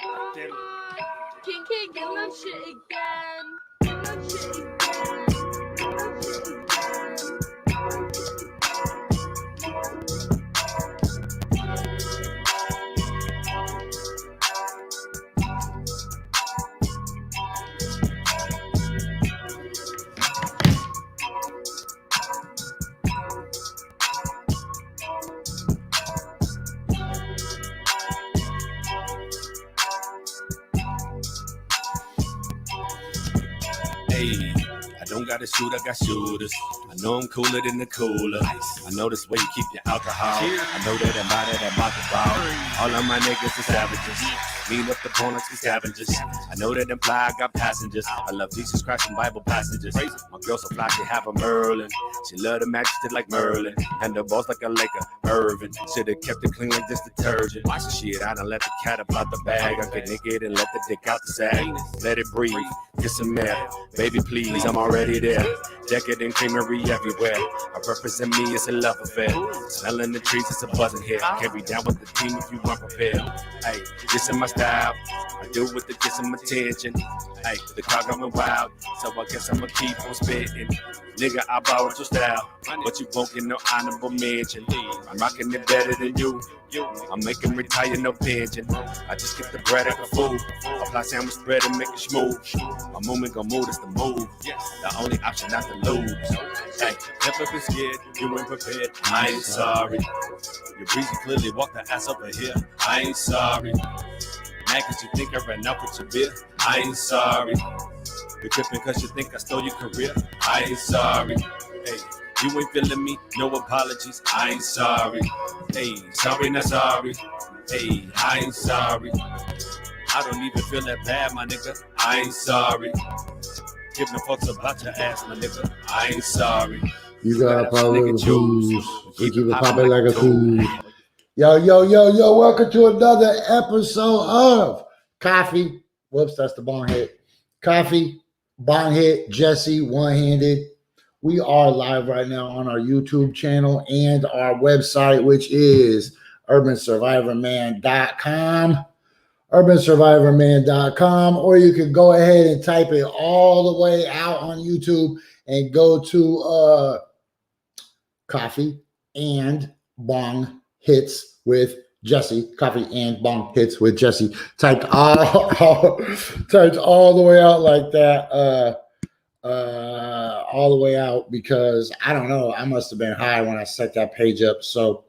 King King, get love shit again. Get love shit again. Get love shit again. Hey, I don't gotta shoot, I got shooters. I know I'm cooler than the cooler. I know this way you keep your alcohol. I know that I'm out of that market ball. All of my niggas are savages. Lean up the phone like some scavengers. I know that them fly, I got passengers. I love Jesus Christ and Bible passages. My girl so fly, she have a Merlin. She love the majesty like Merlin. And the boss like a Laker, Irvin. Should've kept it clean like this detergent. Shit, I done let the cat up out the bag. I get naked and let the dick out the sack. Let it breathe, get some air. Baby, please, I'm already there. Decadent creamery everywhere. I represent me, it's a love affair. Smelling the trees, it's a buzzing here. Can't be down with the team if you weren't prepared. Hey, this is my style. I do with the get some attention. Hey, the car going wild, so I guess I'ma keep on spitting. Nigga, I borrowed your style, but you won't get no honorable mention. I'm rocking it better than you. I'm making retire, no pension. I just get the bread like a fool. Apply sandwich spread and make it smooth. My movement gon' move, that's the move. The only option not to lose. Hey, never been scared, you ain't prepared. I ain't sorry. Your breezy clearly walked the ass over here. I ain't sorry. Mad cause you think I ran out with your beer. I ain't sorry. You're tripping cause you think I stole your career. I ain't sorry. Hey, you ain't feeling me, no apologies. I ain't sorry. Hey, sorry, not sorry. Hey, I ain't sorry. I don't even feel that bad, my nigga. I ain't sorry. Give no fucks about your ass, my nigga. I ain't sorry. You gotta follow the rules. Keep it popping like a fool. Yo, welcome to another episode of Coffee. Whoops, that's the bong hit. Coffee, bong hit, Jessie, one-handed. We are live right now on our YouTube channel and our website, which is urbansurvivorman.com. urbansurvivorman.com, or you can go ahead and type it all the way out on YouTube and go to Coffee and Bong Hits with Jessie. Coffee and Bong Hits with Jessie. Typed all the way out like that. All the way out because I don't know. I must have been high when I set that page up. So,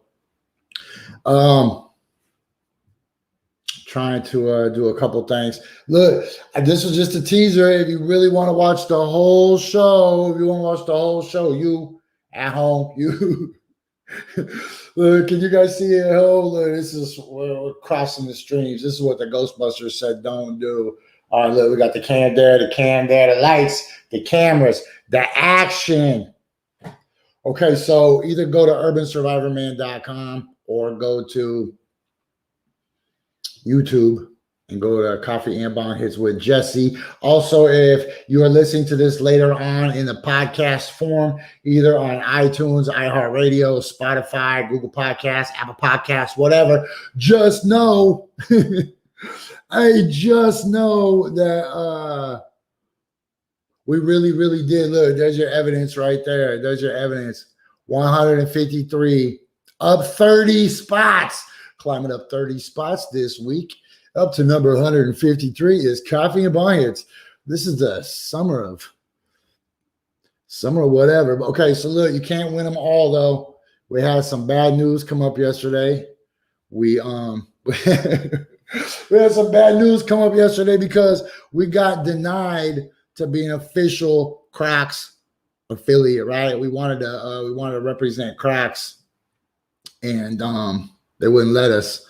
trying to do a couple things. Look, this was just a teaser. If you really want to watch the whole show, you at home, you look, can you guys see it at home? Look, we're crossing the streams. This is what the Ghostbusters said don't do. All right, look, we got the cam there, the lights, the cameras, the action. Okay, so either go to urbansurvivorman.com or go to YouTube and go to Coffee and Bong Hits with Jessie. Also, if you are listening to this later on in the podcast form, either on iTunes, iHeartRadio, Spotify, Google Podcasts, Apple Podcasts, whatever, just know, that we really did. Look, there's your evidence right there. There's your evidence. 153, up 30 spots. Climbing up 30 spots this week. Up to number 153 is Coffee and Bong Hits. This is the summer of whatever. Okay, so look, you can't win them all though. We had some bad news come up yesterday. We had some bad news come up yesterday because we got denied to be an official Crocs affiliate, right? We wanted to represent Crocs, and they wouldn't let us.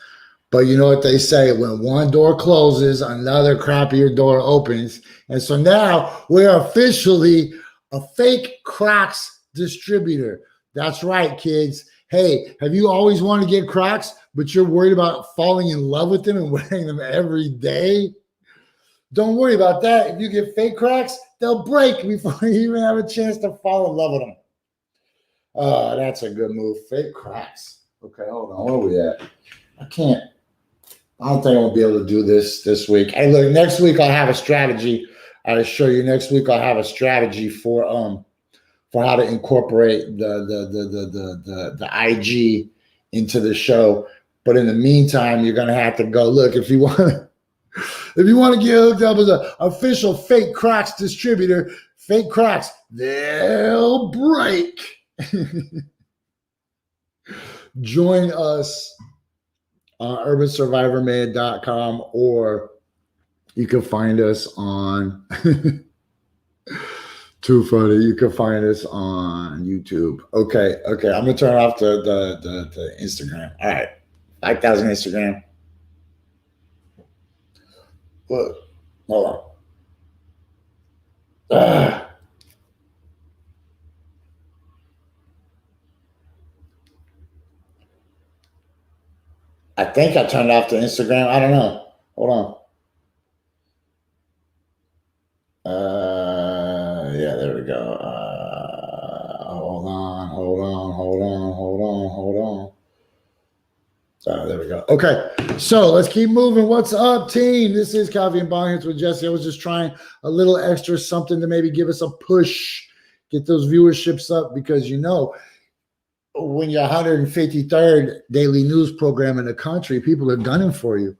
But you know what they say, when one door closes, another crappier door opens. And so now we're officially a fake Crocs distributor. That's right, kids. Hey, have you always wanted to get Crocs, but you're worried about falling in love with them and wearing them every day? Don't worry about that. If you get fake Crocs, they'll break before you even have a chance to fall in love with them. That's a good move. Fake Crocs. Okay, hold on. Where are we at? I can't. I don't think I'll be able to do this week. Hey, look, next week I'll have a strategy. I'll show you next week. I'll have a strategy for how to incorporate the IG into the show. But in the meantime, you're gonna have to go look if you want to get hooked up as an official Fake Crocs distributor. Fake Crocs, they'll break. Join us on urbansurvivorman.com, or you can find us on too funny. You can find us on YouTube. Okay. I'm gonna turn off the Instagram. All right, 5,000 Instagram. Look, hold on. I think I turned off the Instagram. I don't know. Hold on. Yeah, there we go. Hold on. There we go. Okay, so let's keep moving. What's up, team? This is Coffee and Bonghits with Jessie. I was just trying a little extra something to maybe give us a push, get those viewerships up, because when you're 153rd daily news program in the country, people are gunning for you.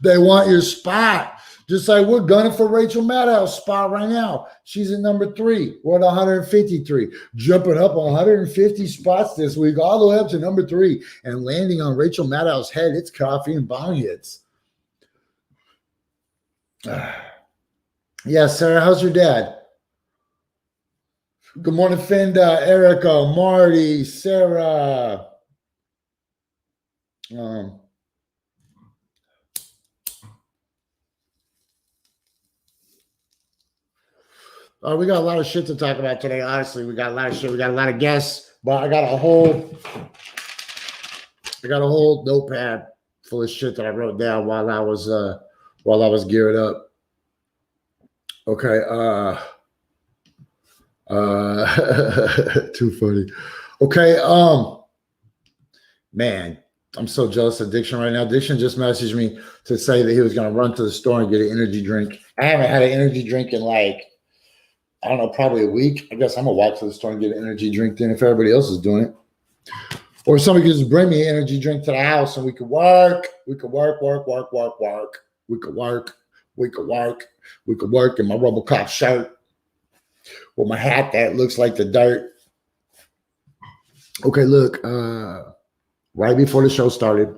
They want your spot. Just like we're gunning for Rachel Maddow's spot right now. She's at number 3. We're at 153. Jumping up 150 spots this week, all the way up to number 3, and landing on Rachel Maddow's head. It's Coffee and Bonghits. Yeah, Sarah, how's your dad? Good morning, Fenda, Erica, Marty, Sarah. We got a lot of shit to talk about today. Honestly, we got a lot of shit. We got a lot of guests, but I got a whole notepad full of shit that I wrote down while I was geared up. Okay. Too funny. Okay. Man, I'm so jealous of Diction right now. Diction just messaged me to say that he was going to run to the store and get an energy drink. I haven't had an energy drink in I don't know, probably a week. I guess I'm going to walk to the store and get an energy drink then if everybody else is doing it. Or somebody could just bring me an energy drink to the house and we could work. We could work. We could work. We could work in my RoboCop shirt with my hat that looks like the dirt. Okay, look, right before the show started,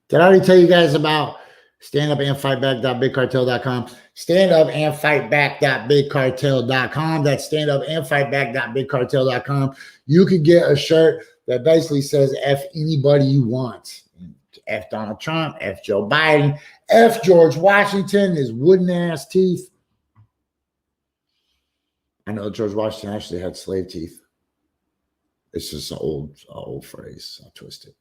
did I already tell you guys about standupandfightback.bigcartel.com? Standupandfightback.bigcartel.com. That's standupandfightback.bigcartel.com. You can get a shirt that basically says F anybody you want. F Donald Trump, F Joe Biden, F George Washington, his wooden ass teeth. I know George Washington actually had slave teeth. It's just an old phrase. I'll twist it.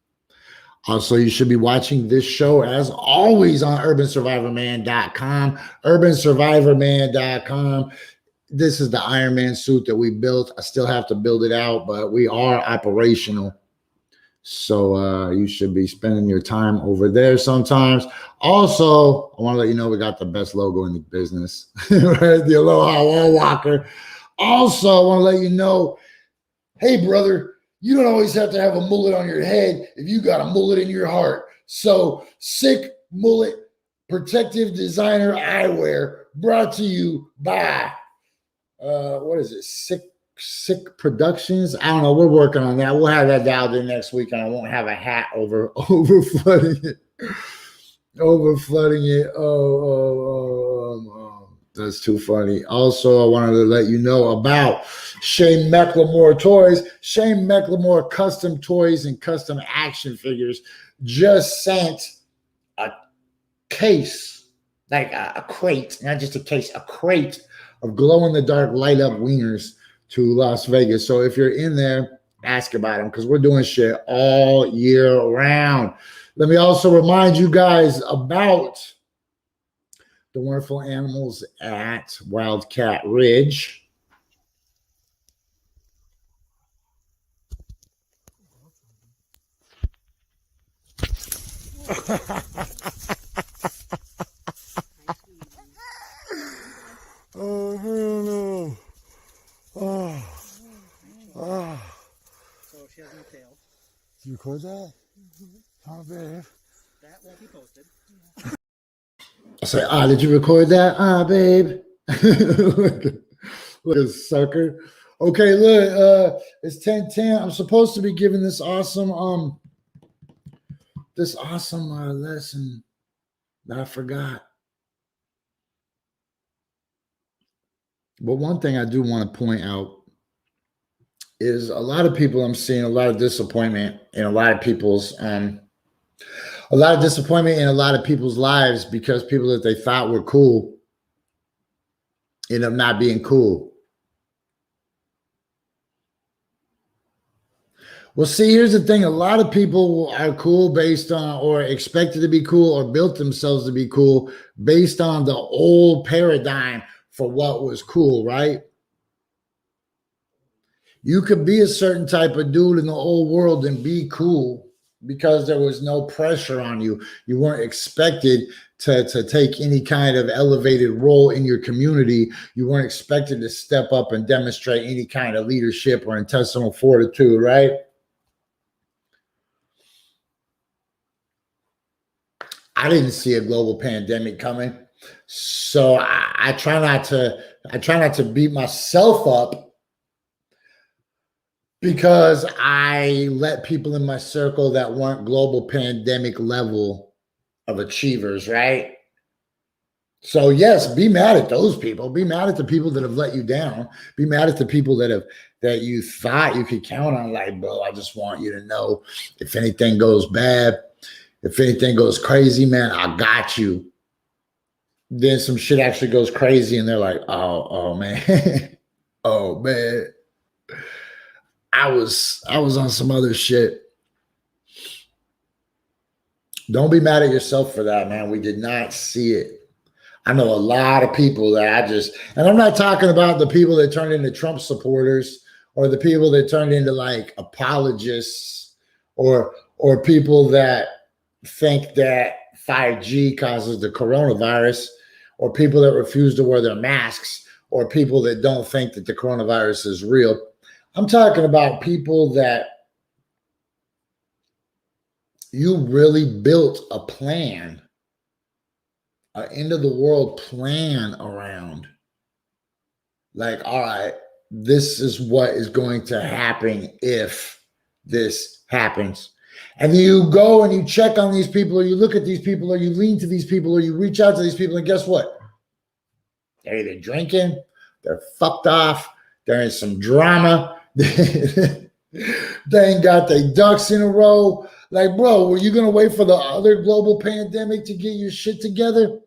Also, you should be watching this show, as always, on urbansurvivorman.com. Urbansurvivorman.com. This is the Iron Man suit that we built. I still have to build it out, but we are operational. So you should be spending your time over there sometimes. Also, I want to let you know we got the best logo in the business, right? The Aloha Wall Walker. Also, I want to let you know, hey, brother, you don't always have to have a mullet on your head if you got a mullet in your heart. So, Sick Mullet Protective Designer Eyewear, brought to you by, what is it, Sick Productions? I don't know. We're working on that. We'll have that dialed in next week, and I won't have a hat over flooding it. That's too funny. Also, I wanted to let you know about Shane McLemore Toys. Shane McLemore Custom Toys and Custom Action Figures just sent a case, like a crate, not just a case, a crate of glow-in-the-dark light-up wieners to Las Vegas. So if you're in there, ask about them, because we're doing shit all year round. Let me also remind you guys about the wonderful animals at Wildcat Ridge. Oh, hell no. Oh. Oh. So she has no tail. Did you record that? Oh, babe. That won't be posted. I say, did you record that? Babe. Look a sucker. Okay, look, it's 10:10. I'm supposed to be giving this awesome lesson that I forgot. But one thing I do want to point out is a lot of people, I'm seeing a lot of disappointment in a lot of people's lives because people that they thought were cool end up not being cool. Well, see, here's the thing. A lot of people are cool based on, or expected to be cool, or built themselves to be cool based on the old paradigm for what was cool, right? You could be a certain type of dude in the old world and be cool because there was no pressure on you. You weren't expected to take any kind of elevated role in your community. You weren't expected to step up and demonstrate any kind of leadership or intestinal fortitude, right? I didn't see a global pandemic coming. So I try not to beat myself up because I let people in my circle that weren't global pandemic level of achievers, right? So yes, be mad at those people. Be mad at the people that have let you down. Be mad at the people that you thought you could count on. Like, bro, I just want you to know if anything goes bad, if anything goes crazy, man, I got you. Then some shit actually goes crazy and they're like, oh man. Oh man. I was on some other shit. Don't be mad at yourself for that, man. We did not see it. I know a lot of people that and I'm not talking about the people that turned into Trump supporters or the people that turned into like apologists or people that think that 5G causes the coronavirus, or people that refuse to wear their masks, or people that don't think that the coronavirus is real. I'm talking about people that you really built a plan, an end of the world plan around. Like, all right, this is what is going to happen if this happens. And you go and you check on these people, or you look at these people, or you lean to these people, or you reach out to these people, and guess what? They're either drinking, they're fucked off, they're in some drama, they ain't got their ducks in a row. Like, bro, were you going to wait for the other global pandemic to get your shit together?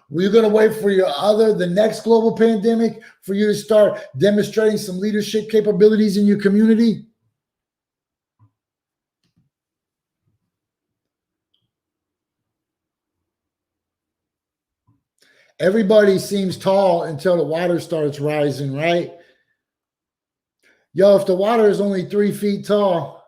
Were you going to wait for the next global pandemic for you to start demonstrating some leadership capabilities in your community? Everybody seems tall until the water starts rising, right? Yo, if the water is only 3 feet tall,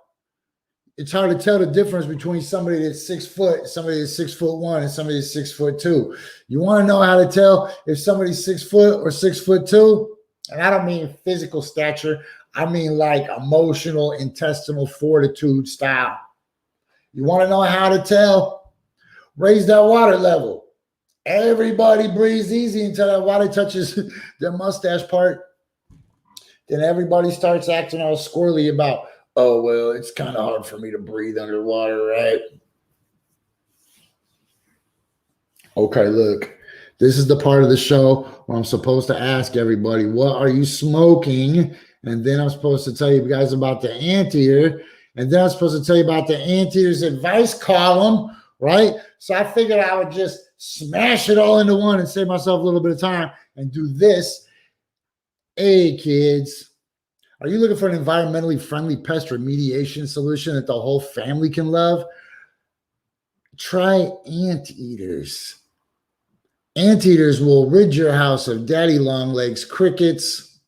it's hard to tell the difference between somebody that's 6 foot, somebody that's 6'1", and somebody that's 6'2". You want to know how to tell if somebody's 6 foot or 6'2"? And I don't mean physical stature. I mean like emotional, intestinal fortitude style. You want to know how to tell? Raise that water level. Everybody breathes easy until that water touches their mustache part. Then everybody starts acting all squirrely about, oh, well, it's kind of hard for me to breathe underwater, right? Okay, look, this is the part of the show where I'm supposed to ask everybody, what are you smoking? And then I'm supposed to tell you guys about the anteater. And then I'm supposed to tell you about the anteater's advice column, right? So I figured I would just smash it all into one and save myself a little bit of time and do this. Hey, kids, are you looking for an environmentally friendly pest remediation solution that the whole family can love? Try anteaters. Anteaters will rid your house of daddy long legs, crickets,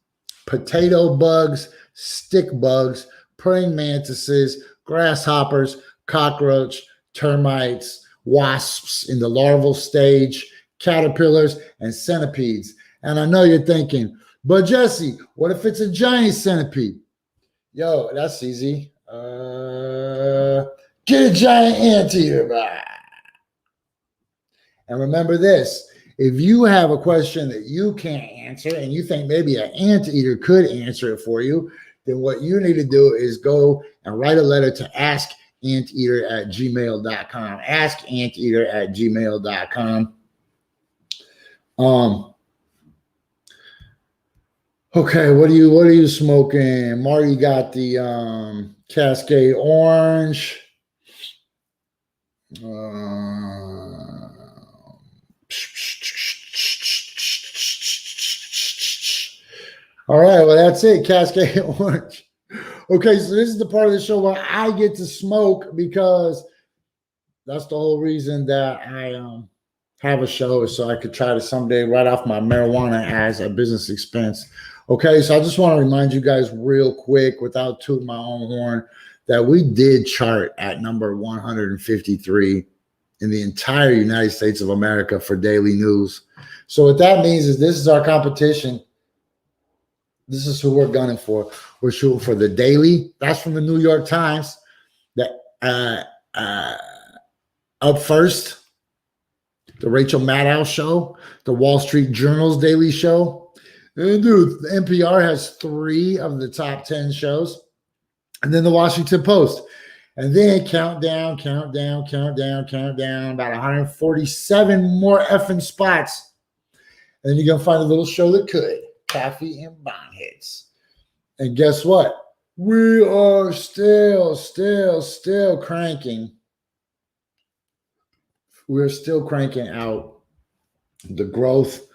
potato bugs, stick bugs, praying mantises, grasshoppers, cockroach, termites, wasps in the larval stage, caterpillars, and centipedes. And I know you're thinking, but Jesse, what if it's a giant centipede? Yo, that's easy. Get a giant anteater. And remember this, if you have a question that you can't answer and you think maybe an anteater could answer it for you, then what you need to do is go and write a letter to askanteater@gmail.com. Askanteater@gmail.com. Okay, what are you smoking? Marty got the Cascade Orange. All right, well, that's it. Cascade Orange. Okay, so this is the part of the show where I get to smoke because that's the whole reason that I have a show, is so I could try to someday write off my marijuana as a business expense. Okay, so I just want to remind you guys real quick, without tooting my own horn, that we did chart at number 153 in the entire United States of America for daily news. So what that means is this is our competition. This is who we're gunning for. We're shooting for the daily. That's from the New York Times. Up first, the Rachel Maddow show, the Wall Street Journal's daily show. And dude, the NPR has 3 of the top 10 shows. And then the Washington Post. And then countdown, about 147 more effing spots. And then you're going to find a little show that could. Coffee and Bonghits. And guess what? We are still cranking. We're still cranking out the growth,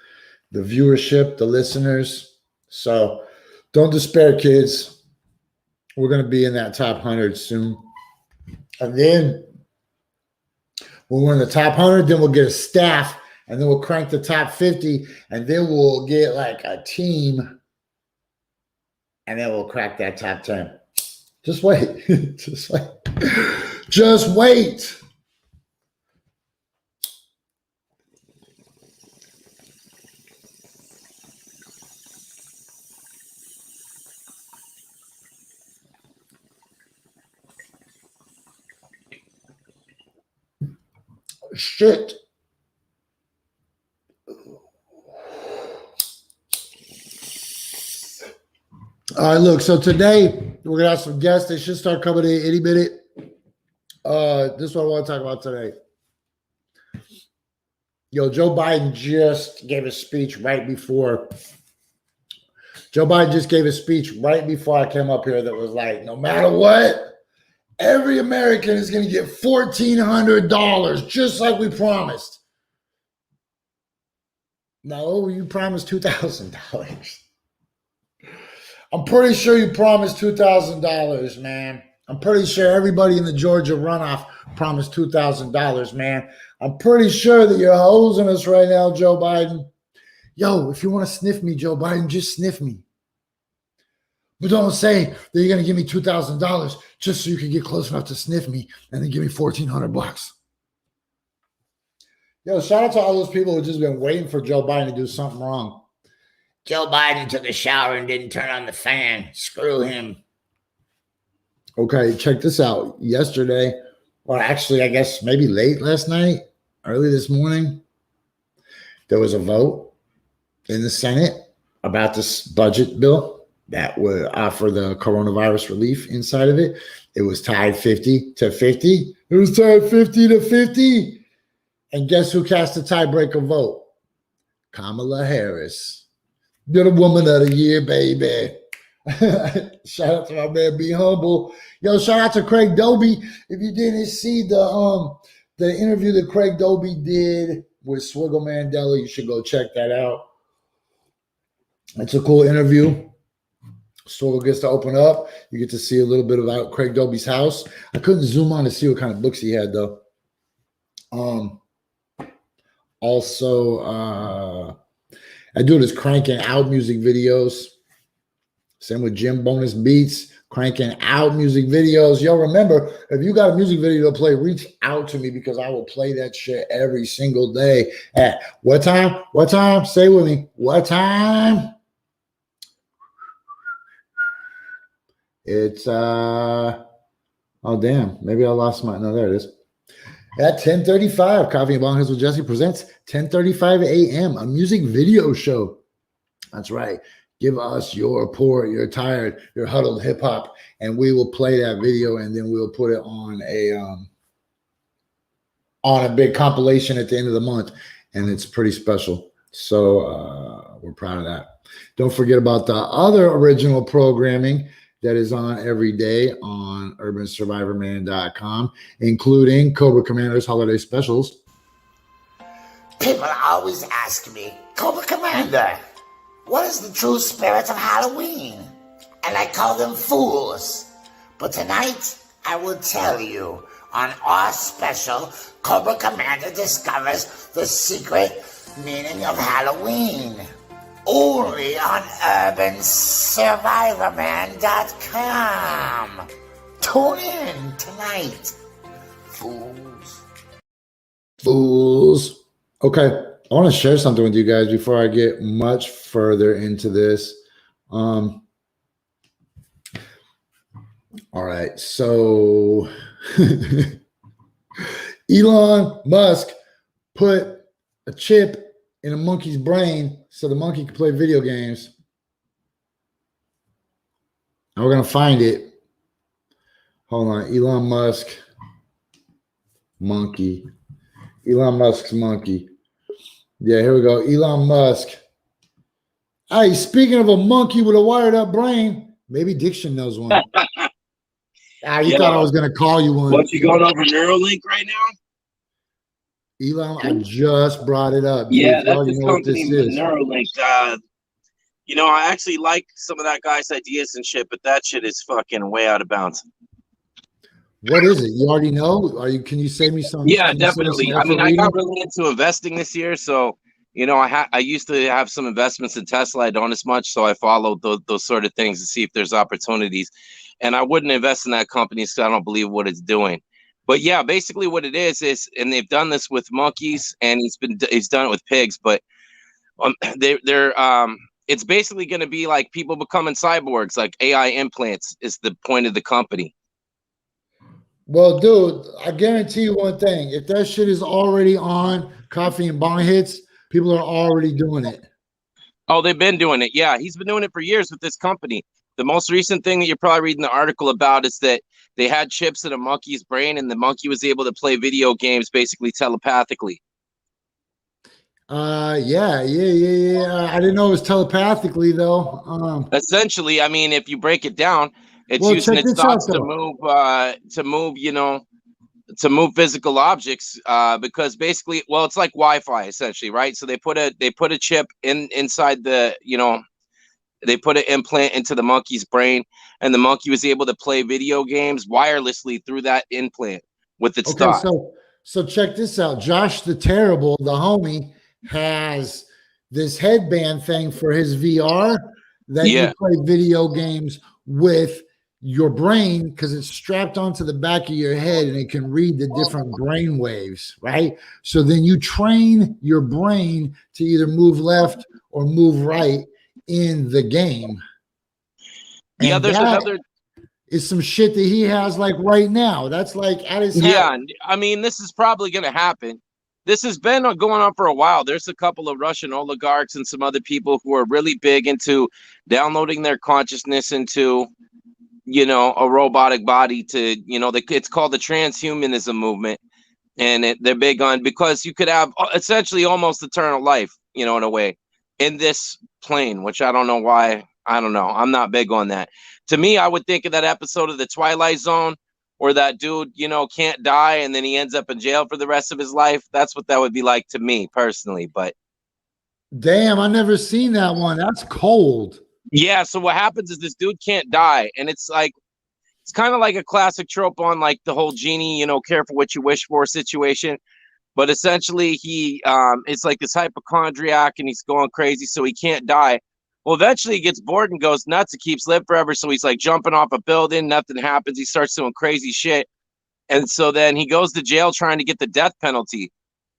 the viewership, the listeners. So don't despair, kids. We're going to be in that top 100 soon. And then when we're in the top 100, then we'll get a staff, and then we'll crank the top 50, and then we'll get like a team, and then we'll crack that top 10. Just wait. Just wait. Just wait. Shit. All right, look, so today we're going to have some guests. They should start coming in any minute. This is what I want to talk about today. Yo, Joe Biden just gave a speech right before. Joe Biden just gave a speech right before I came up here that was like, no matter what, every American is going to get $1,400, just like we promised. No, you promised $2,000. I'm pretty sure you promised $2,000, man. I'm pretty sure everybody in the Georgia runoff promised $2,000, man. I'm pretty sure that you're hosing us right now, Joe Biden. Yo, if you want to sniff me, Joe Biden, just sniff me. But don't say that you're going to give me $2,000 just so you can get close enough to sniff me and then give me $1,400. Yo, shout out to all those people who just been waiting for Joe Biden to do something wrong. Joe Biden took a shower and didn't turn on the fan. Screw him. Okay, check this out. Yesterday, or actually, I guess maybe late last night, early this morning, there was a vote in the Senate about this budget bill that would offer the coronavirus relief inside of it. It was tied 50-50. It was tied 50-50. And guess who cast the tiebreaker vote? Kamala Harris. You're the woman of the year, baby. Shout out to my man, Be Humble. Yo, shout out to Craig Doby. If you didn't see the interview that Craig Doby did with Swiggle Mandela, you should go check that out. It's a cool interview. Swiggle gets to open up. You get to see a little bit about Craig Doby's house. I couldn't zoom on to see what kind of books he had, though. Also, that dude is cranking out music videos. Same with Jim Bonus Beats, cranking out music videos. Yo, remember, if you got a music video to play, reach out to me because I will play that shit every single day. At what time? What time? Say with me. What time? It's oh damn, maybe I lost my no, there it is. At 10:35, Coffee and Bong Hits with Jessie presents 10:35 a.m. a music video show. That's right. Give us your poor, you're tired, you're huddled hip hop, and we will play that video, and then we'll put it on a big compilation at the end of the month, and it's pretty special. So we're proud of that. Don't forget about the other original programming that is on every day on urbansurvivorman.com, including Cobra Commander's holiday specials. People always ask me, Cobra Commander, what is the true spirit of Halloween? And I call them fools. But tonight, I will tell you on our special, Cobra Commander discovers the secret meaning of Halloween. Only on urbansurvivorman.com. Tune in tonight, fools. Fools. Okay, I want to share something with you guys before I get much further into this. All right, so Elon Musk put a chip in a monkey's brain so the monkey could play video games. And we're going to find it. Hold on. Elon Musk monkey. Elon Musk's monkey. Yeah, here we go. Elon Musk. Hey, speaking of a monkey with a wired up brain, maybe Diction knows one. You thought I was going to call you one. What, you going over Neuralink right now? Elon, I just brought it up. Yeah, that's this company, Neuralink. You know, I actually like some of that guy's ideas and shit, but that shit is fucking way out of bounds. What is it? You already know? Can you save me some? Yeah, definitely. I mean, I got really into investing this year, so you know, I used to have some investments in Tesla. I don't as much, so I followed those sort of things to see if there's opportunities. And I wouldn't invest in that company because I don't believe what it's doing. But yeah, basically what it is, and they've done this with monkeys, and he's done it with pigs. But it's basically going to be like people becoming cyborgs, like AI implants is the point of the company. Well, dude, I guarantee you one thing: if that shit is already on Coffee and Bong Hits, people are already doing it. Oh, they've been doing it. Yeah, he's been doing it for years with this company. The most recent thing that you're probably reading the article about is that they had chips in a monkey's brain, and the monkey was able to play video games basically telepathically. Yeah. I didn't know it was telepathically though. Essentially, I mean, if you break it down, it's using its thoughts to move, you know, to move physical objects. Because basically, well, it's like Wi-Fi essentially, right? So they put a chip inside the, you know, they put an implant into the monkey's brain, and the monkey was able to play video games wirelessly through that implant with its thought. So check this out. Josh the Terrible, the homie, has this headband thing for his VR that you play video games with your brain because it's strapped onto the back of your head and it can read the different brain waves, right? So then you train your brain to either move left or move right in the game. Yeah, there's another is some shit that he has like right now. That's like at his head. Yeah, I mean, this is probably going to happen. This has been going on for a while. There's a couple of Russian oligarchs and some other people who are really big into downloading their consciousness into, you know, a robotic body to, you know, it's called the transhumanism movement. And they're big on, because you could have essentially almost eternal life, you know, in a way, in this plane, which I don't know why. I don't know. I'm not big on that. To me, I would think of that episode of The Twilight Zone where that dude, you know, can't die and then he ends up in jail for the rest of his life. That's what that would be like to me personally. But damn, I never seen that one. That's cold. Yeah. So what happens is this dude can't die. And it's like, it's kind of like a classic trope on like the whole genie, you know, careful what you wish for situation. But essentially he it's like this hypochondriac and he's going crazy. So he can't die. Well, eventually he gets bored and goes nuts. He keeps live forever. So he's like jumping off a building. Nothing happens. He starts doing crazy shit. And so then he goes to jail trying to get the death penalty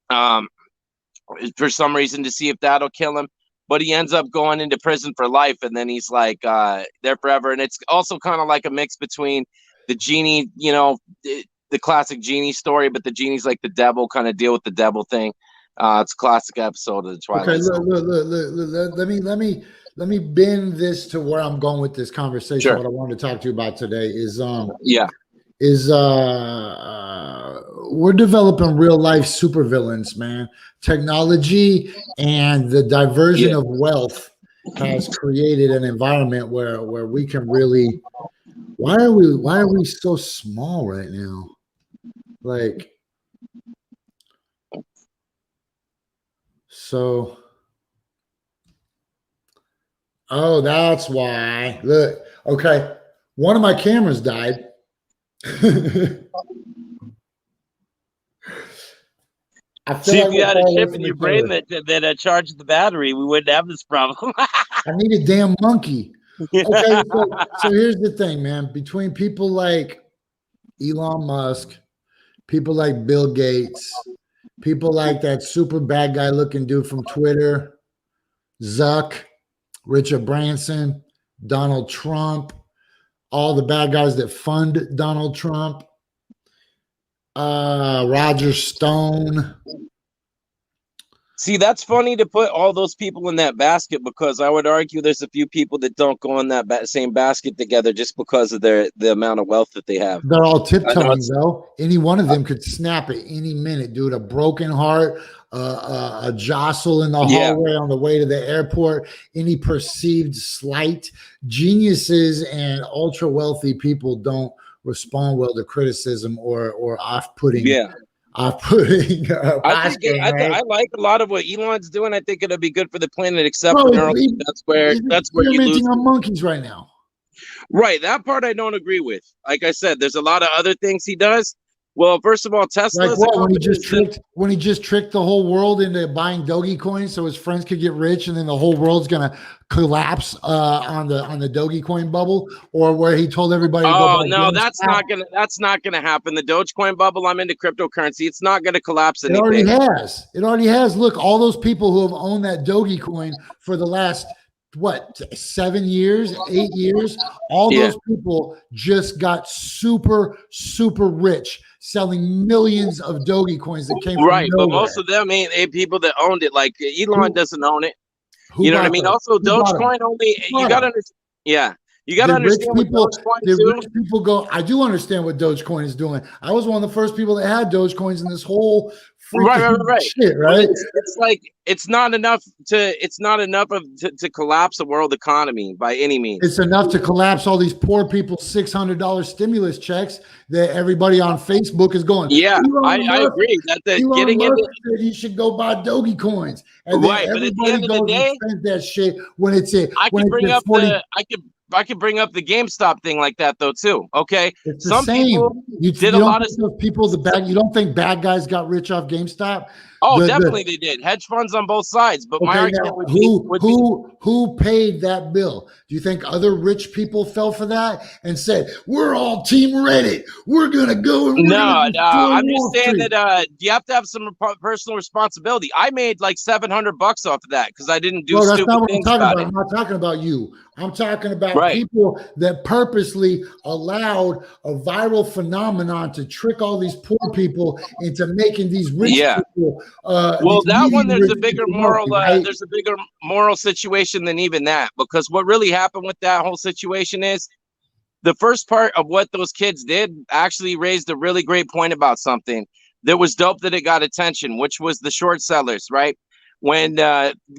for some reason to see if that'll kill him. But he ends up going into prison for life. And then he's like there forever. And it's also kind of like a mix between the genie, you know, the classic genie story, but the genie's like the devil, kind of deal with the devil thing. It's a classic episode of the Twilight. Okay, look. Let me bend this to where I'm going with this conversation. Sure. What I wanted to talk to you about today is we're developing real life supervillains, man. Technology and the diversion of wealth has created an environment where we can really. Why are we so small right now? Like. So, oh, that's why. Look, okay. One of my cameras died. I feel See, like if you had a chip in your brain that charged the battery, we wouldn't have this problem. I need a damn monkey. Okay, so here's the thing, man. Between people like Elon Musk, people like Bill Gates, people like that super bad guy looking dude from Twitter, Zuck, Richard Branson, Donald Trump, all the bad guys that fund Donald Trump, Roger Stone. See, that's funny to put all those people in that basket, because I would argue there's a few people that don't go in that same basket together just because of the amount of wealth that they have. They're all tiptoeing, though. Any one of them could snap at any minute, dude. A broken heart, a jostle in the hallway on the way to the airport, any perceived slight. Geniuses and ultra wealthy people don't respond well to criticism or off-putting. I like a lot of what Elon's doing. I think it'll be good for the planet, except for that's where you lose on monkeys right now. Right, that part I don't agree with. Like I said, there's a lot of other things he does. Well, first of all, Tesla. Like what? When he just tricked the whole world into buying Doge coins so his friends could get rich, and then the whole world's gonna collapse on the Doge coin bubble, or where he told everybody. Oh no, that's not gonna happen. The Dogecoin bubble. I'm into cryptocurrency. It's not gonna collapse anything. It already has. Look, all those people who have owned that Doge coin for the last 7 years, 8 years, all those people just got super rich, selling millions of Doge coins that came from nowhere. But most of them ain't people that owned it. Like Elon doesn't own it. You know what I mean? Also, Dogecoin only. You gotta understand. You got to understand what Dogecoin is doing. Rich people go, I do understand what Dogecoin is doing. I was one of the first people that had Dogecoins in this whole shit, right? It's like it's not enough to collapse the world economy by any means. It's enough to collapse all these poor people's $600 stimulus checks that everybody on Facebook is going. Yeah, I agree that getting into you should go buy Doge coins. And right, but at the end of the day, that shit when it's it. I could bring up the GameStop thing like that though too. Okay, it's the same. People did a lot of people. You don't think bad guys got rich off GameStop? Oh, definitely they did. Hedge funds on both sides. But my argument would who paid that bill? Do you think other rich people fell for that and said, "We're all Team Reddit. We're gonna go"? No. I'm just saying that you have to have some personal responsibility. I made like $700 off of that because I didn't do stupid things about it. I'm not talking about you. I'm talking about people that purposely allowed a viral phenomenon to trick all these poor people into making these rich people. There's a bigger moral. There's a bigger moral situation than even that, because what really happened with that whole situation is the first part of what those kids did actually raised a really great point about something that was dope, that it got attention, which was the short sellers, right? When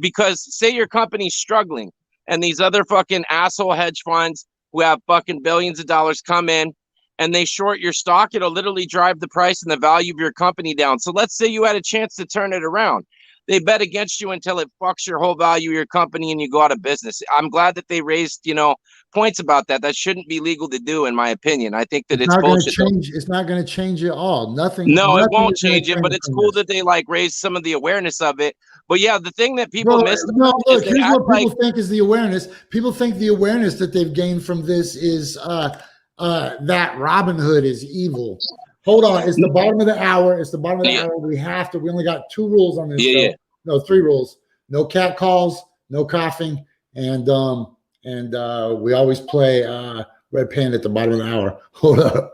because say your company's struggling and these other fucking asshole hedge funds who have fucking billions of dollars come in and they short your stock, it'll literally drive the price and the value of your company down. So let's say you had a chance to turn it around. they bet against you until it fucks your whole value of your company and you go out of business. I'm glad that they raised, you know, points about that. That shouldn't be legal to do, in my opinion. I think that it's not going to bullshit. change. It's not going to change at all. Nothing. No, it nothing won't is gonna change it, but it's cool that they like raise some of the awareness of it. But yeah, the thing that people miss No, is look, they here's act what people like think is the awareness. People think the awareness that they've gained from this is that Robin Hood is evil. Hold on, it's the bottom of the hour. It's the bottom of the hour. We only got 2 rules on this show. No, 3 rules. No cat calls, no coughing, and we always play Red Panda at the bottom of the hour. Hold up.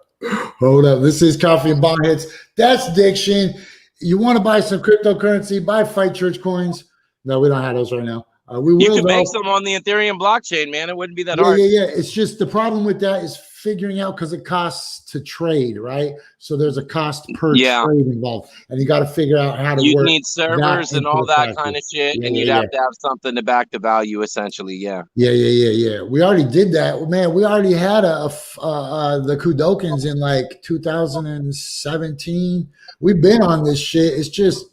This is Coffee and Bong Hits. That's Diction. You want to buy some cryptocurrency? Buy Fight Church coins. No, we don't have those right now. We will. You can make some on the Ethereum blockchain, man. It wouldn't be that hard. Yeah. It's just the problem with that is figuring out, because it costs to trade, right? So there's a cost per trade involved, and you got to figure out how to. You need servers and all that kind of shit, and you'd have to have something to back the value, essentially. Yeah. We already did that, man. We already had the Kudokins in like 2017. We've been on this shit. It's just,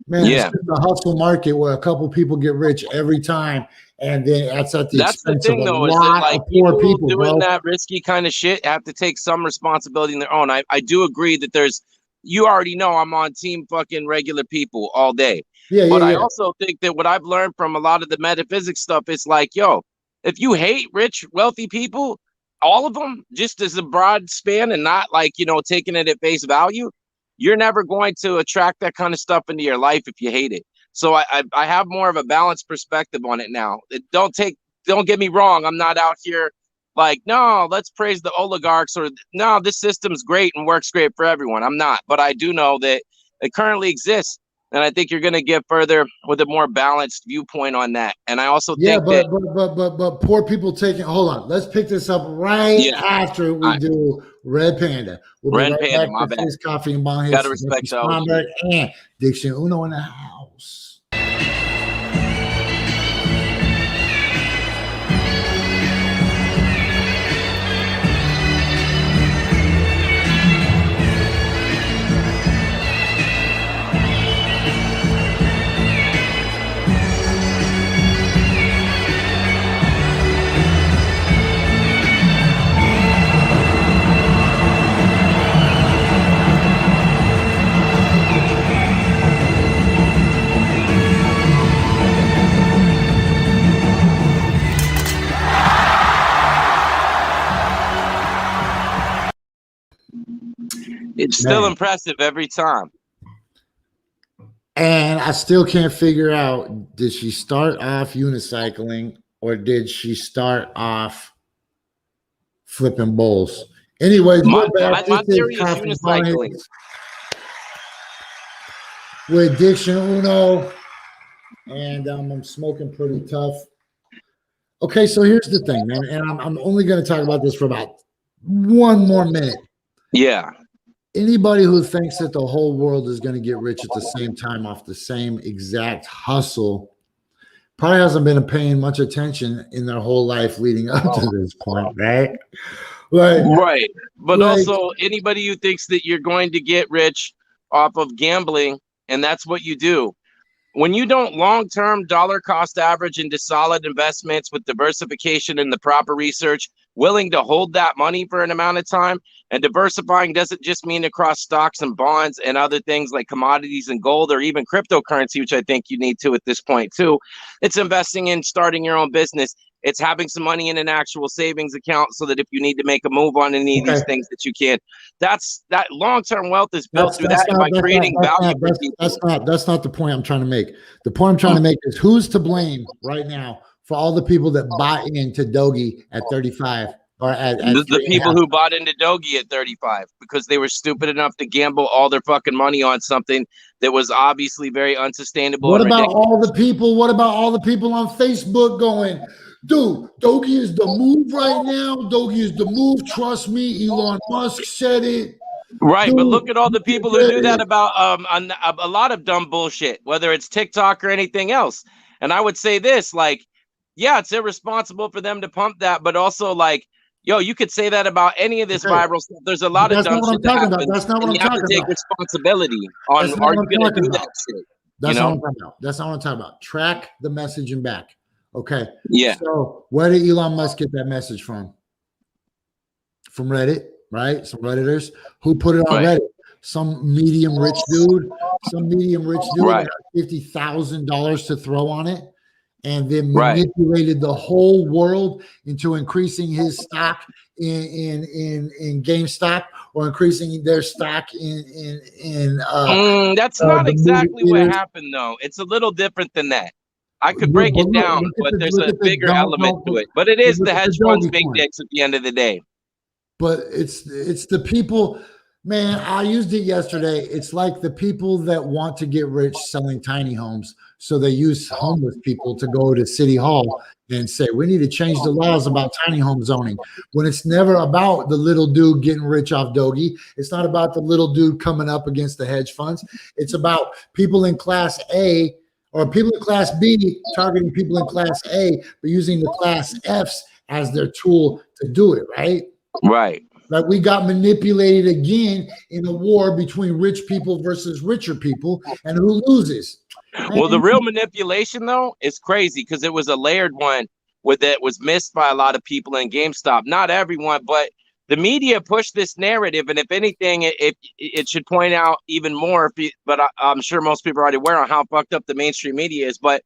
man, it's just the hustle market where a couple people get rich every time, and then that's at the expense of a lot of poor people doing that risky kind of shit have to take some responsibility in their own. I do agree that you already know I'm on team fucking regular people all day. But I also think that what I've learned from a lot of the metaphysics stuff is like, yo, if you hate rich, wealthy people, all of them, just as a broad span and not like, you know, taking it at face value, you're never going to attract that kind of stuff into your life if you hate it. So I have more of a balanced perspective on it now. Don't get me wrong. I'm not out here like, no, let's praise the oligarchs, or no, this system's great and works great for everyone. I'm not, but I do know that it currently exists. And I think you're going to get further with a more balanced viewpoint on that. And I also think but poor people taking. Hold on, let's pick this up right after we do Red Panda. We'll Red Panda, my bad. Coffee and Bong Hits. Gotta respect those. And Diction Uno in the house. It's still impressive every time. And I still can't figure out, did she start off unicycling or did she start off flipping bowls? Anyways, my theory is unicycling. With Diction Uno, and I'm smoking pretty tough. Okay, so here's the thing, man, and I'm only going to talk about this for about 1 more minute. Yeah. Anybody who thinks that the whole world is going to get rich at the same time off the same exact hustle probably hasn't been paying much attention in their whole life leading up to this point, right? Right. But also anybody who thinks that you're going to get rich off of gambling, and that's what you do. When you don't long-term dollar cost average into solid investments with diversification and the proper research, willing to hold that money for an amount of time, and diversifying doesn't just mean across stocks and bonds and other things like commodities and gold or even cryptocurrency, which I think you need to at this point too. It's investing in starting your own business. It's having some money in an actual savings account so that if you need to make a move on any of these things that you can. That long-term wealth is built through that by creating value for people. That's not the point I'm trying to make. The point I'm trying to make is who's to blame right now for all the people that bought into Doge at 35 or at the people who bought into Doge at 35 because they were stupid enough to gamble all their fucking money on something that was obviously very unsustainable. What about all the people? What about all the people on Facebook going, dude, Doge is the move right now. Doge is the move. Trust me, Elon Musk said it. Right, dude, but look at all the people who do that about a lot of dumb bullshit, whether it's TikTok or anything else. And I would say this, like, yeah, it's irresponsible for them to pump that, but also like, yo, you could say that about any of this viral stuff. There's a lot of dumb shit that happens. That's not what I'm talking about. You have to take responsibility on are you going to do that shit. That's not what I'm talking about. That's not what I'm talking about. Track the messaging back. Okay. Yeah. So where did Elon Musk get that message from? From Reddit, right? Some Redditors who put it on Reddit. Some medium rich dude Right. got $50,000 to throw on it, and then Right. manipulated the whole world into increasing his stock in GameStop, or increasing their stock in that's not exactly what happened, though. It's a little different than that. I could break it down, but there's a bigger element to it. But it is the hedge funds big dicks at the end of the day. But it's the people, man. I used it yesterday. It's like the people that want to get rich selling tiny homes. So they use homeless people to go to City Hall and say, we need to change the laws about tiny home zoning. When it's never about the little dude getting rich off Doge. It's not about the little dude coming up against the hedge funds. It's about people in class A or people in class B targeting people in class A, but using the class Fs as their tool to do it, right? Right. Like we got manipulated again in a war between rich people versus richer people, and who loses? Well, the real manipulation, though, is crazy because it was a layered one that was missed by a lot of people in GameStop. Not everyone, but the media pushed this narrative, and if anything, it should point out even more. But I'm sure most people are already aware on how fucked up the mainstream media is. But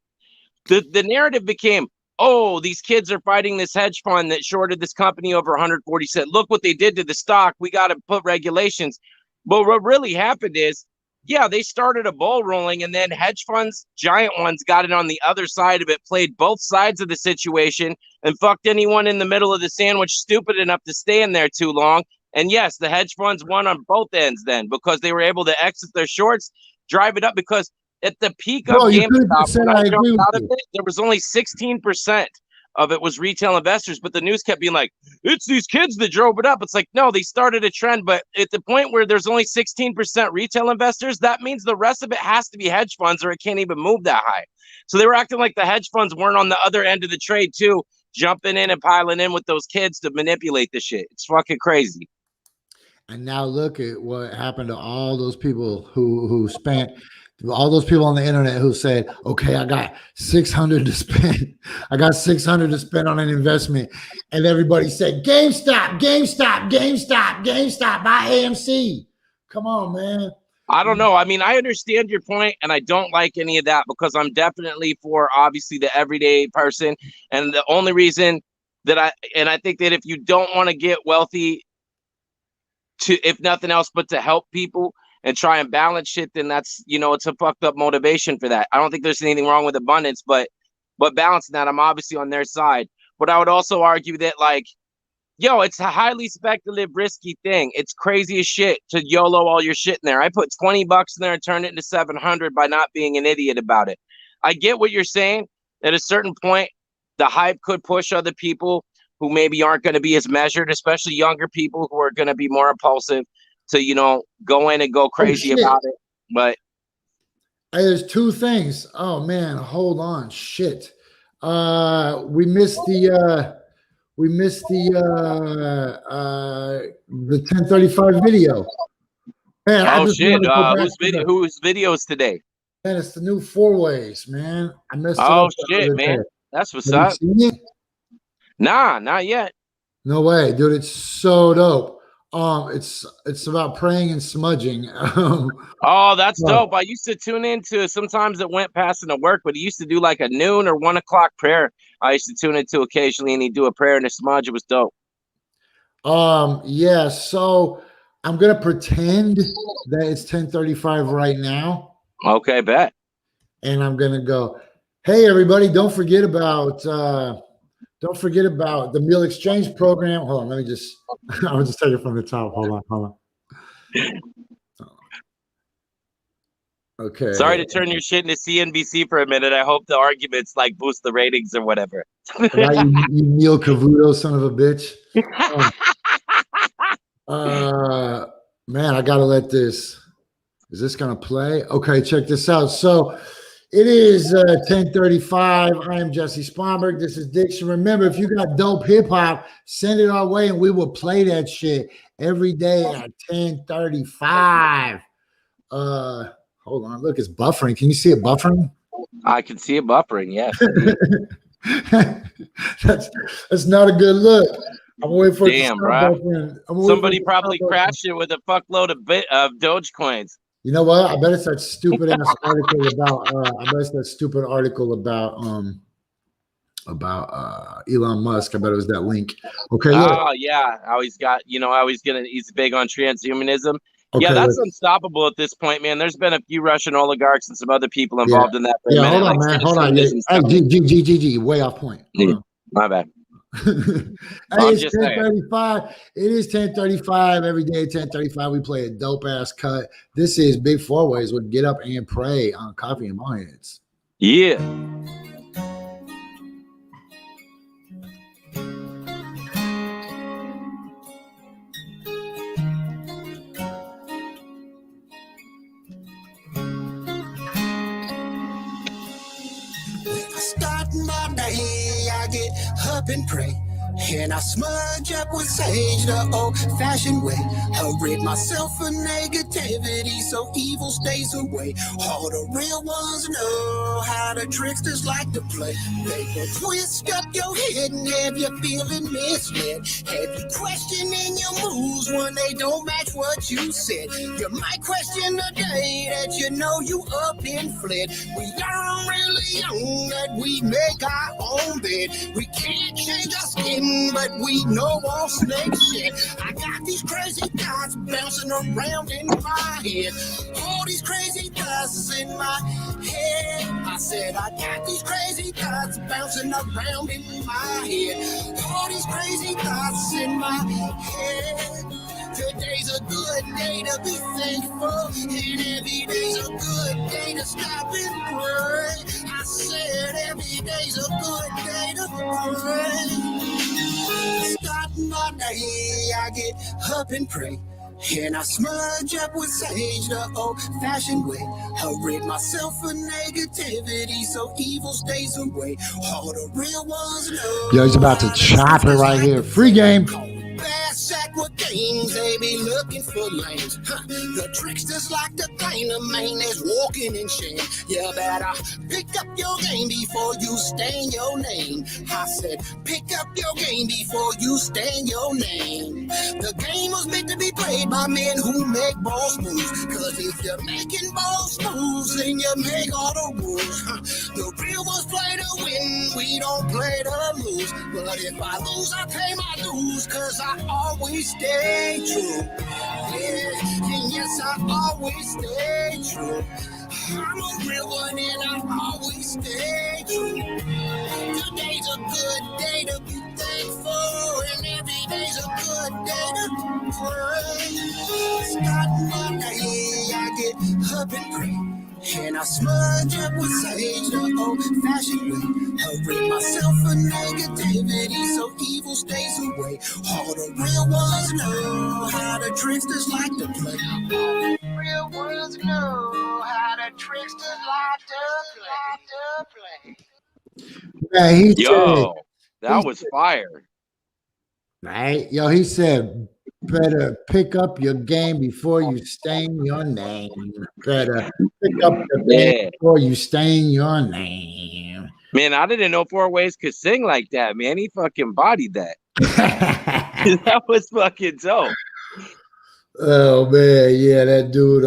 the narrative became, oh, these kids are fighting this hedge fund that shorted this company over 140 cents. Look what they did to the stock. We got to put regulations. But what really happened is, yeah, they started a bull rolling, and then hedge funds, giant ones, got it on the other side of it, played both sides of the situation, and fucked anyone in the middle of the sandwich stupid enough to stay in there too long. And yes, the hedge funds won on both ends then because they were able to exit their shorts, drive it up, because at the peak of GameStop, when I jumped out of it, there was only 16% of it was retail investors, but the news kept being like, it's these kids that drove it up. It's like, no, they started a trend, but at the point where there's only 16% retail investors, that means the rest of it has to be hedge funds or it can't even move that high. So they were acting like the hedge funds weren't on the other end of the trade too, jumping in and piling in with those kids to manipulate the shit. It's fucking crazy. And now look at what happened to all those people who spent, all those people on the internet who said, okay, I got 600 to spend. I got 600 to spend on an investment. And everybody said, GameStop, GameStop, GameStop, GameStop, buy AMC. Come on, man. I don't know. I mean, I understand your point, and I don't like any of that because I'm definitely for, obviously, the everyday person. And the only reason that I think that if you don't want to get wealthy, to, if nothing else, but to help people and try and balance shit, then that's, it's a fucked up motivation for that. I don't think there's anything wrong with abundance, but balancing that, I'm obviously on their side. But I would also argue that, like, yo, it's a highly speculative, risky thing. It's crazy as shit to YOLO all your shit in there. I put $20 in there and turned it into 700 by not being an idiot about it. I get what you're saying. At a certain point, the hype could push other people who maybe aren't going to be as measured, especially younger people who are going to be more impulsive, to, go in and go crazy about it. But hey, there's two things. Oh man, hold on. Shit. We missed the 1035 video. Man, oh shit. Whose videos today? Man, it's the new 4-ways, man. I missed it. Oh shit, man. That's what's up. You seen it? Nah, not yet. No way, dude. It's so dope. It's about praying and smudging. Oh, that's dope. I used to tune into, sometimes it went past into work, but he used to do like a noon or 1 o'clock prayer. I used to tune into occasionally, and he'd do a prayer and a smudge. It was dope. Yeah. So I'm gonna pretend that it's 10:35 right now. Okay, bet. And I'm gonna go, hey everybody, don't forget about the meal exchange program. Hold on, let me just I'll just take it from the top. Hold on. Okay. Sorry to turn your shit into CNBC for a minute. I hope the arguments like boost the ratings or whatever. Right, you Neil Cavuto, son of a bitch. Man, I gotta let this. Is this gonna play? Okay, check this out. So it is 10:35. I am Jessie Sponberg. This is Diction. Remember, if you got dope hip hop, send it our way, and we will play that shit every day at 10:35. Hold on. Look, it's buffering. Can you see it buffering? I can see it buffering. Yes. that's not a good look. I'm waiting for it to Damn, stop bro. buffering. Somebody probably crashed it with a fuckload of Dogecoins. You know what? I bet it's that stupid ass article about. I bet it's that stupid article about Elon Musk. I bet it was that link. Okay. Look. Oh yeah, he's big on transhumanism. Okay, Yeah, that's unstoppable at this point, man. There's been a few Russian oligarchs and some other people involved in that. For a minute. Hold on, man. Hold on. Yeah. Hey, G, way off point. My bad. Hey, it's 10:35. It is 10:35 every day. 10:35. We play a dope ass cut. This is Big Four Ways with Get Up and Pray on Coffee and Bonghits. Yeah. I get up and pray, and I smudge up with sage the old-fashioned way. I rid myself of negativity so evil stays away. All the real ones know how the tricksters like to play. They will twist up your head and have you feeling misled. Have you questioning your moves when they don't match what you said. You might question the day that you know you up and fled. We aren't really young that we make our own bed. We can't change our skin, but we know all snake shit. I got these crazy thoughts bouncing around in my head. All these crazy thoughts in my head. I said I got these crazy thoughts bouncing around in my head. All these crazy thoughts in my head. Today's a good day to be thankful, and every day's a good day to stop and pray. I said every day's a good day to pray. Starting my day, I get up and pray, and I smudge up with sage the old-fashioned way. I rid myself of negativity so evil stays away. All the real ones know. Yo, he's about to chop it right here. Free game. Bass sack with games, they be looking for lanes. The tricksters like to claim the man is walking in shame. You better pick up your game before you stain your name. I said, pick up your game before you stain your name. The game was meant to be played by men who make boss moves. Cause if you're making boss moves, then you make all the rules. The real ones play to win, we don't play to lose. But if I lose, I pay my dues, cause I always stay true. Yeah, and yes, I always stay true. I'm a real one and I always stay true. Today's a good day to be thankful, and every day's a good day to pray. Starting my day, I get up and pray, and I smudge up with sage the old-fashioned way. I rid myself of negativity so evil stays away. All the real ones know how the tricksters like to play. All the real ones know how the tricksters like to play. Yeah, Yo, that was fire. Right? Yo, he said, better pick up your game before you stain your name. Better pick up your game before you stain your name. Man, I didn't know Four Ways could sing like that, man. He fucking bodied that. That was fucking dope. Oh man, yeah, that dude,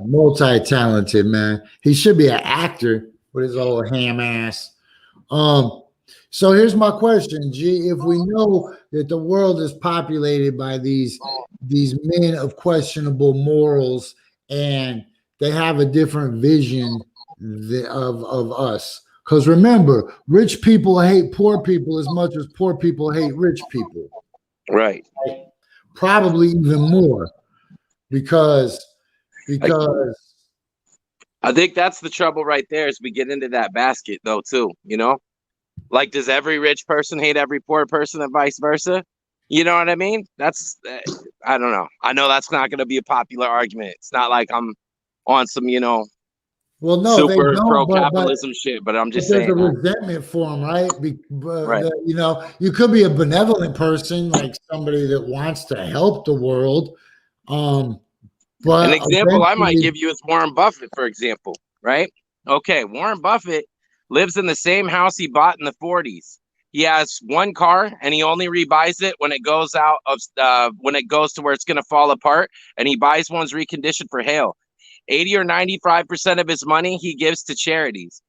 multi-talented, man. He should be an actor with his old ham ass. So here's my question, G. If we know that the world is populated by these men of questionable morals, and they have a different vision of us, because remember, rich people hate poor people as much as poor people hate rich people. Right. Probably even more, because I think that's the trouble right there, is we get into that basket though too, you know? Like, does every rich person hate every poor person and vice versa? You know what I mean? That's, I don't know. I know that's not going to be a popular argument. It's not like I'm on some, well, no, super pro-capitalism shit, but I'm just saying. There's a resentment for them, right? Right. You could be a benevolent person, like somebody that wants to help the world, But An example I might eventually- give you is Warren Buffett, for example, right? Okay, Warren Buffett lives in the same house he bought in the 40s. He has one car and he only rebuys it when it goes out of when it goes to where it's going to fall apart, and he buys ones reconditioned for hail. 80 or 95% of his money he gives to charities.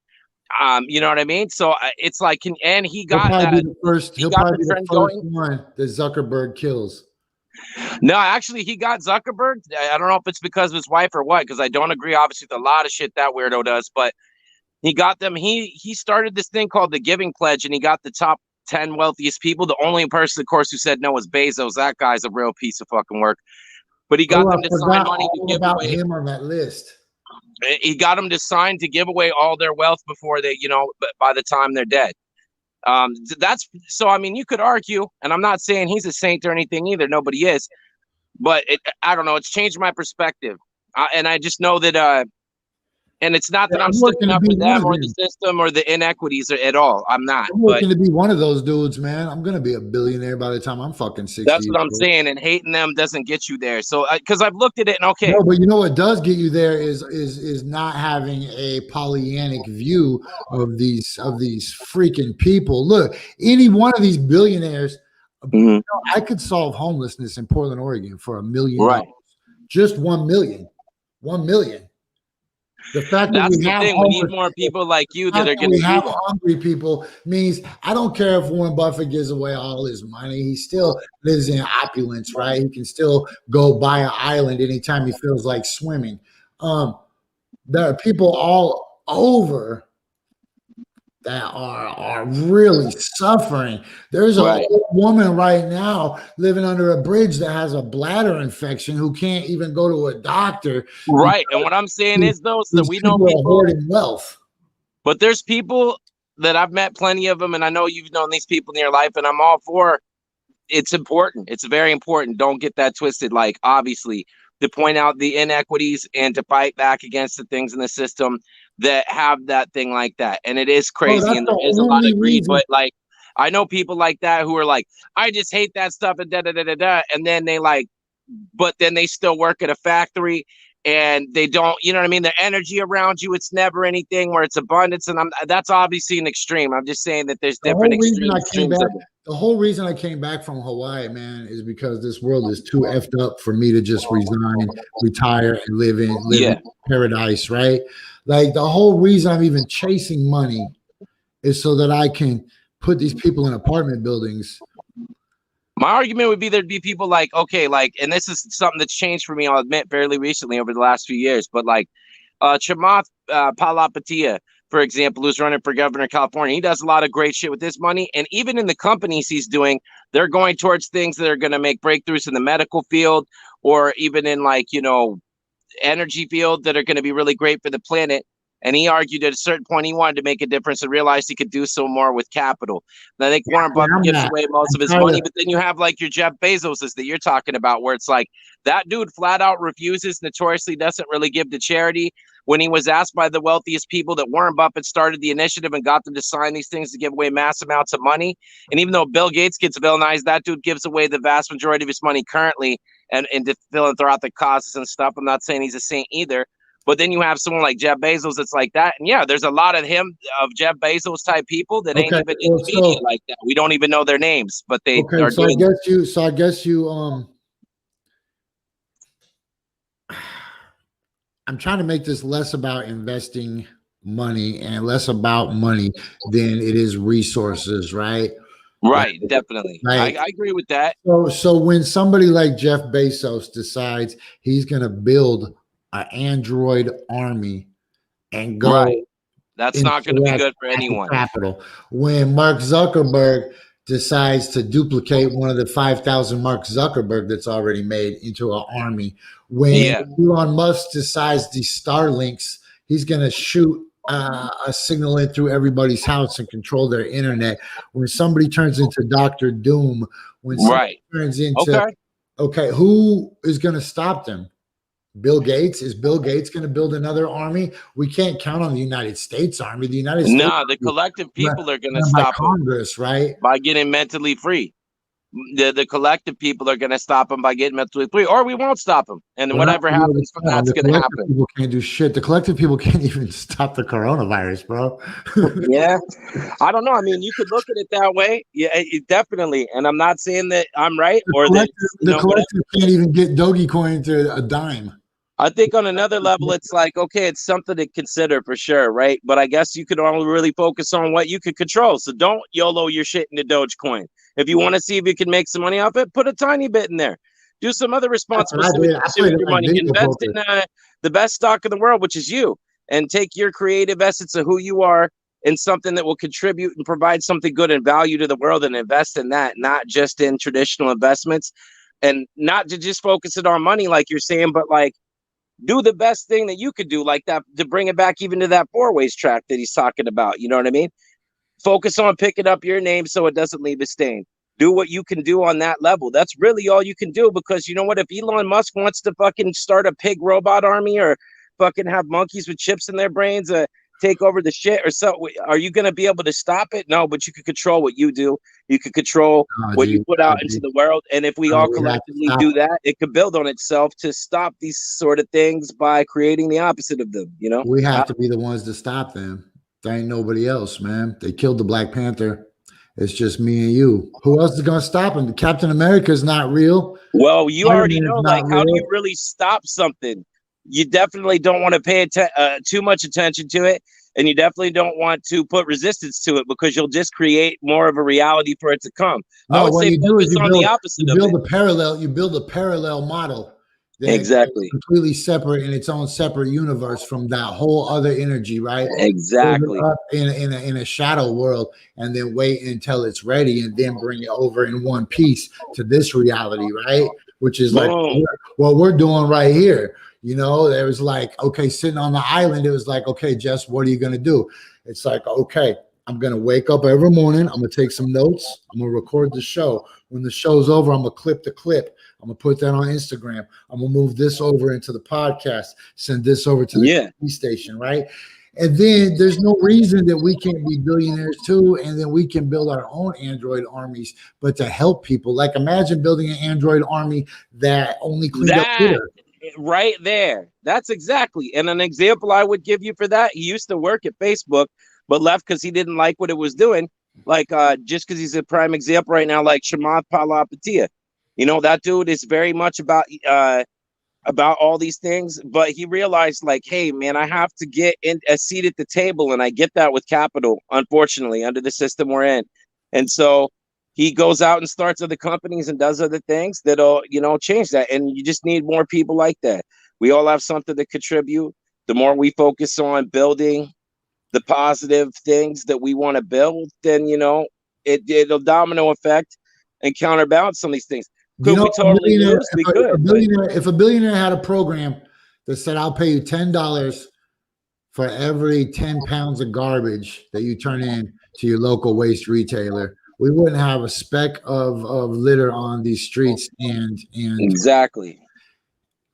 You know what I mean? So it's like, and he got he'll probably that. be the first. He'll got probably be the the trend first going. one that Zuckerberg kills. No, actually, he got Zuckerberg. I don't know if it's because of his wife or what, because I don't agree, obviously, with a lot of shit that weirdo does, but he got them. He started this thing called the Giving Pledge, and he got the top 10 wealthiest people. The only person, of course, who said no was Bezos. That guy's a real piece of fucking work. But he got them to sign money to give about away. him on that list. He got them to sign to give away all their wealth before they, by the time they're dead. That's so. I mean, you could argue, and I'm not saying he's a saint or anything either. Nobody is, but I don't know. It's changed my perspective, and I just know that. And it's not that I'm sticking up for them or the system or the inequities at all. I'm not. I'm looking to be one of those dudes, man. I'm gonna be a billionaire by the time I'm fucking 60. That's what I'm saying. And hating them doesn't get you there. So, because I've looked at it and okay. No, but you know what does get you there is not having a Pollyannic view of these freaking people. Look, any one of these billionaires, I could solve homelessness in Portland, Oregon for $1 million. Just 1 million. 1 million. The fact that that's the thing. We need more people like you that are going to have hungry people means I don't care if Warren Buffett gives away all his money. He still lives in opulence, right? He can still go buy an island anytime he feels like swimming. There are people all over that are really suffering. There's a woman right now living under a bridge that has a bladder infection who can't even go to a doctor. Right. And what I'm saying is, though, is that we know people hoarding wealth. But there's people that I've met plenty of them, and I know you've known these people in your life, and I'm all for it's important. It's very important. Don't get that twisted. Like, obviously, to point out the inequities and to fight back against the things in the system that have that thing like that. And it is crazy, and there is a lot of greed, but like I know people like that who are like, I just hate that stuff and and then they like, but then they still work at a factory and they don't, you know what I mean? The energy around you, it's never anything where it's abundance, and that's obviously an extreme. I'm just saying that there's different extremes. The whole reason I came back from Hawaii, man, is because this world is too effed up for me to just resign, retire, and live in paradise, right? Like the whole reason I'm even chasing money is so that I can put these people in apartment buildings. My argument would be there'd be people like, okay, like, and this is something that's changed for me, I'll admit, fairly recently over the last few years, but like Chamath Palihapitiya, for example, who's running for governor of California, he does a lot of great shit with this money. And even in the companies he's doing, they're going towards things that are going to make breakthroughs in the medical field or even in like, energy field that are going to be really great for the planet. And he argued at a certain point he wanted to make a difference and realized he could do so more with capital. And I think Warren Buffett gives away most of his money, but then you have like your Jeff Bezoses that you're talking about, where it's like that dude flat out refuses, notoriously doesn't really give to charity. When he was asked by the wealthiest people that Warren Buffett started the initiative and got them to sign these things to give away mass amounts of money. And even though Bill Gates gets villainized, that dude gives away the vast majority of his money currently and into philanthropic causes and stuff. I'm not saying he's a saint either. But then you have someone like Jeff Bezos that's like that. And yeah, there's a lot of Jeff Bezos type people that ain't even in the media like that. We don't even know their names, but they are doing it. So I guess you I'm trying to make this less about investing money and less about money than it is resources, right? Right, definitely. I agree with that. So when somebody like Jeff Bezos decides he's going to build an Android army and go, that's not going to be good for anyone. Capital. When Mark Zuckerberg decides to duplicate one of the 5,000 Mark Zuckerberg that's already made into an army. When Elon Musk decides these Starlinks, he's going to shoot a signal in through everybody's house and control their internet. When somebody turns into Dr. Doom, when somebody turns into, who is going to stop them? Bill Gates? Is Bill Gates going to build another army? We can't count on the United States Army. The United States. No, the collective people are going to stop Congress, right? By getting mentally free. The collective people are going to stop them by getting mentally free, or we won't stop them. And We're whatever not gonna be able to happens from stop 'em. that's The going to collective happen. people can't do shit. The collective people can't even stop the coronavirus, bro. Yeah, I don't know. I mean, you could look at it that way. Yeah, definitely. And I'm not saying that I'm right or that The collective can't even get Dogecoin to a dime. I think on another level, it's like, okay, it's something to consider for sure, right? But I guess you could only really focus on what you could control. So don't YOLO your shit into Dogecoin. If you want to see if you can make some money off it, put a tiny bit in there. Do some other responsible shit with your money. Invest in the best stock in the world, which is you, and take your creative essence of who you are in something that will contribute and provide something good and value to the world, and invest in that, not just in traditional investments, and not to just focus it on money like you're saying, but like do the best thing that you could do, like that, to bring it back even to that 4-ways track that he's talking about. You know what I mean? Focus on picking up your name so it doesn't leave a stain. Do what you can do on that level. That's really all you can do, because you know what? If Elon Musk wants to fucking start a pig robot army or fucking have monkeys with chips in their brains take over the shit or so, are you going to be able to stop it? No, but you can control what you do. You can control what you put out into the world. And if we all collectively do that, it could build on itself to stop these sort of things by creating the opposite of them. You know, we have to be the ones to stop them. There ain't nobody else, man. They killed the Black Panther. It's just me and you. Who else is going to stop him? Captain America is not real. Well, you already know, like, how do you really stop something? You definitely don't want to pay too much attention to it. And you definitely don't want to put resistance to it, because you'll just create more of a reality for it to come. No, I would say focus on the opposite of it. You build a parallel model. Exactly. Completely separate in its own separate universe from that whole other energy, right? Exactly. Up in a shadow world, and then wait until it's ready, and then bring it over in one piece to this reality, right? Which is like what we're doing right here. You know, there was like, okay, sitting on the island, it was like, okay, Jess, what are you going to do? It's like, okay, I'm going to wake up every morning. I'm going to take some notes. I'm going to record the show. When the show's over, I'm going to clip the clip. I'm going to put that on Instagram. I'm going to move this over into the podcast, send this over to the TV station, right? And then there's no reason that we can't be billionaires too, and then we can build our own Android armies, but to help people. Like, imagine building an Android army that only cleans up Twitter. Right there. That's exactly. And an example I would give you for that, he used to work at Facebook, but left because he didn't like what it was doing. Like, just because he's a prime example right now, like Chamath Palihapitiya. You know, that dude is very much about all these things, but he realized, like, hey, man, I have to get in a seat at the table, and I get that with capital, unfortunately, under the system we're in. And so he goes out and starts other companies and does other things that'll, you know, change that. And you just need more people like that. We all have something to contribute. The more we focus on building the positive things that we want to build, then, you know, it'll domino effect and counterbalance some of these things. Could we totally lose? We could. If a billionaire had a program that said, I'll pay you $10 for every 10 pounds of garbage that you turn in to your local waste retailer, we wouldn't have a speck of litter on these streets. And exactly.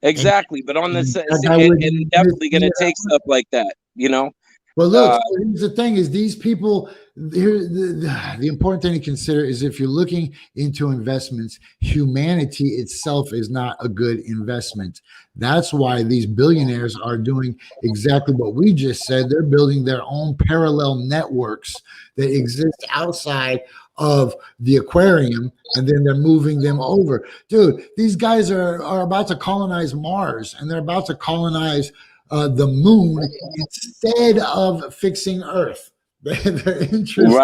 But on the and definitely going to take stuff like that, you know. But look, here's the thing: is these people. The important thing to consider is, if you're looking into investments, humanity itself is not a good investment. That's why these billionaires are doing exactly what we just said. They're building their own parallel networks that exist outside of the aquarium, and then they're moving them over. Dude, these guys are about to colonize Mars, and they're about to colonize the moon instead of fixing Earth. Their interest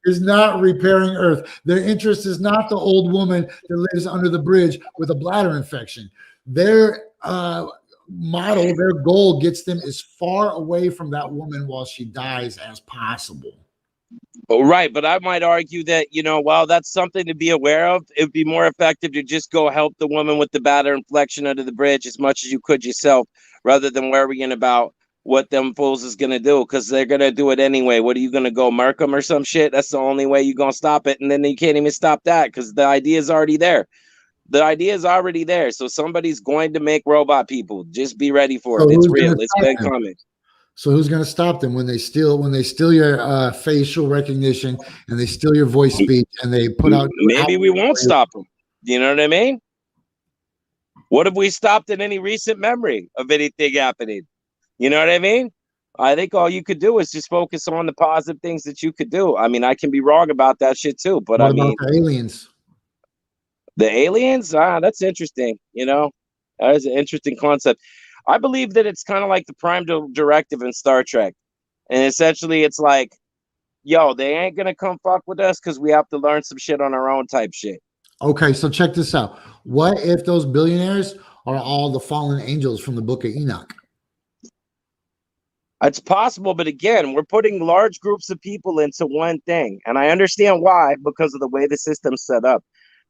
is not repairing Earth. Their interest is not the old woman that lives under the bridge with a bladder infection. Their model, their goal gets them as far away from that woman while she dies as possible. Right, but I might argue that, you know, while that's something to be aware of, it'd be more effective to just go help the woman with the bladder infection under the bridge as much as you could yourself, rather than worrying about what them fools is going to do, because they're going to do it anyway. What are you going to go murk them or some shit? That's the only way you're going to stop it, and then you can't even stop that because the idea is already there. The idea is already there, so somebody's going to make robot people. Just be ready for it. It's real. It's been coming. So who's going to stop them when they steal your facial recognition and they steal your voice speech and they put out? Maybe we won't stop them. You know what I mean? What have we stopped in any recent memory of anything happening? You know what I mean? I think all you could do is just focus on the positive things that you could do. I mean, I can be wrong about that shit too, but What I mean, about the aliens? the aliens, that's interesting. You know, that is an interesting concept. I believe that it's kind of like the prime directive in Star Trek. And essentially it's like, yo, they ain't going to come fuck with us because we have to learn some shit on our own type shit. Okay, so check this out. What if those billionaires are all the fallen angels from the book of Enoch? It's possible, but again, we're putting large groups of people into one thing. And I understand why, because of the way the system's set up.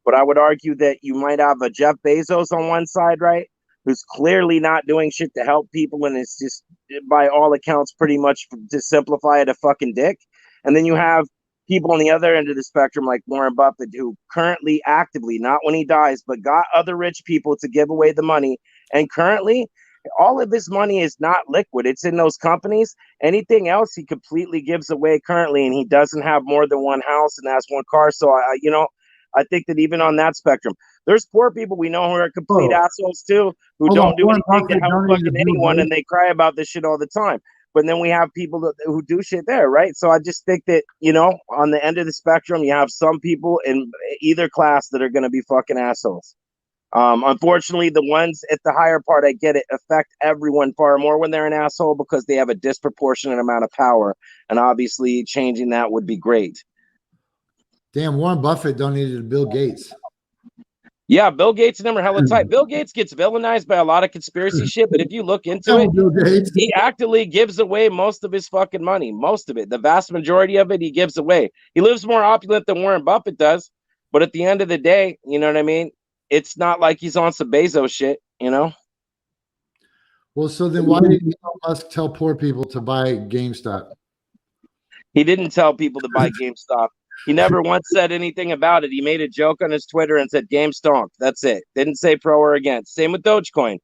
But I would argue that you might have a Jeff Bezos on one side, right? Who's clearly not doing shit to help people, and it's just, by all accounts, pretty much, to simplify it, a fucking dick. And then you have people on the other end of the spectrum, like Warren Buffett, who currently actively, not when he dies, but got other rich people to give away the money. And currently, all of his money is not liquid. It's in those companies. Anything else he completely gives away currently, and he doesn't have more than one house and has one car. So I think that even on that spectrum, there's poor people we know who are complete assholes too, who don't do anything to help fucking anyone, and they cry about this shit all the time. But then we have people who do shit there, right? So I just think that, on the end of the spectrum, you have some people in either class that are going to be fucking assholes. Unfortunately, the ones at the higher part, I get it, affect everyone far more when they're an asshole because they have a disproportionate amount of power. And obviously changing that would be great. Damn, Warren Buffett donated to Bill Gates. Yeah, Bill Gates and them are hella tight. Bill Gates gets villainized by a lot of conspiracy shit, but if you look into it, he actively gives away most of his fucking money. Most of it. The vast majority of it he gives away. He lives more opulent than Warren Buffett does, but at the end of the day, you know what I mean? It's not like he's on some Bezos shit, Well, so then why did Elon Musk tell poor people to buy GameStop? He didn't tell people to buy GameStop. He never once said anything about it. He made a joke on his Twitter and said game stonk. That's it. Didn't say pro or against. Same with Dogecoin.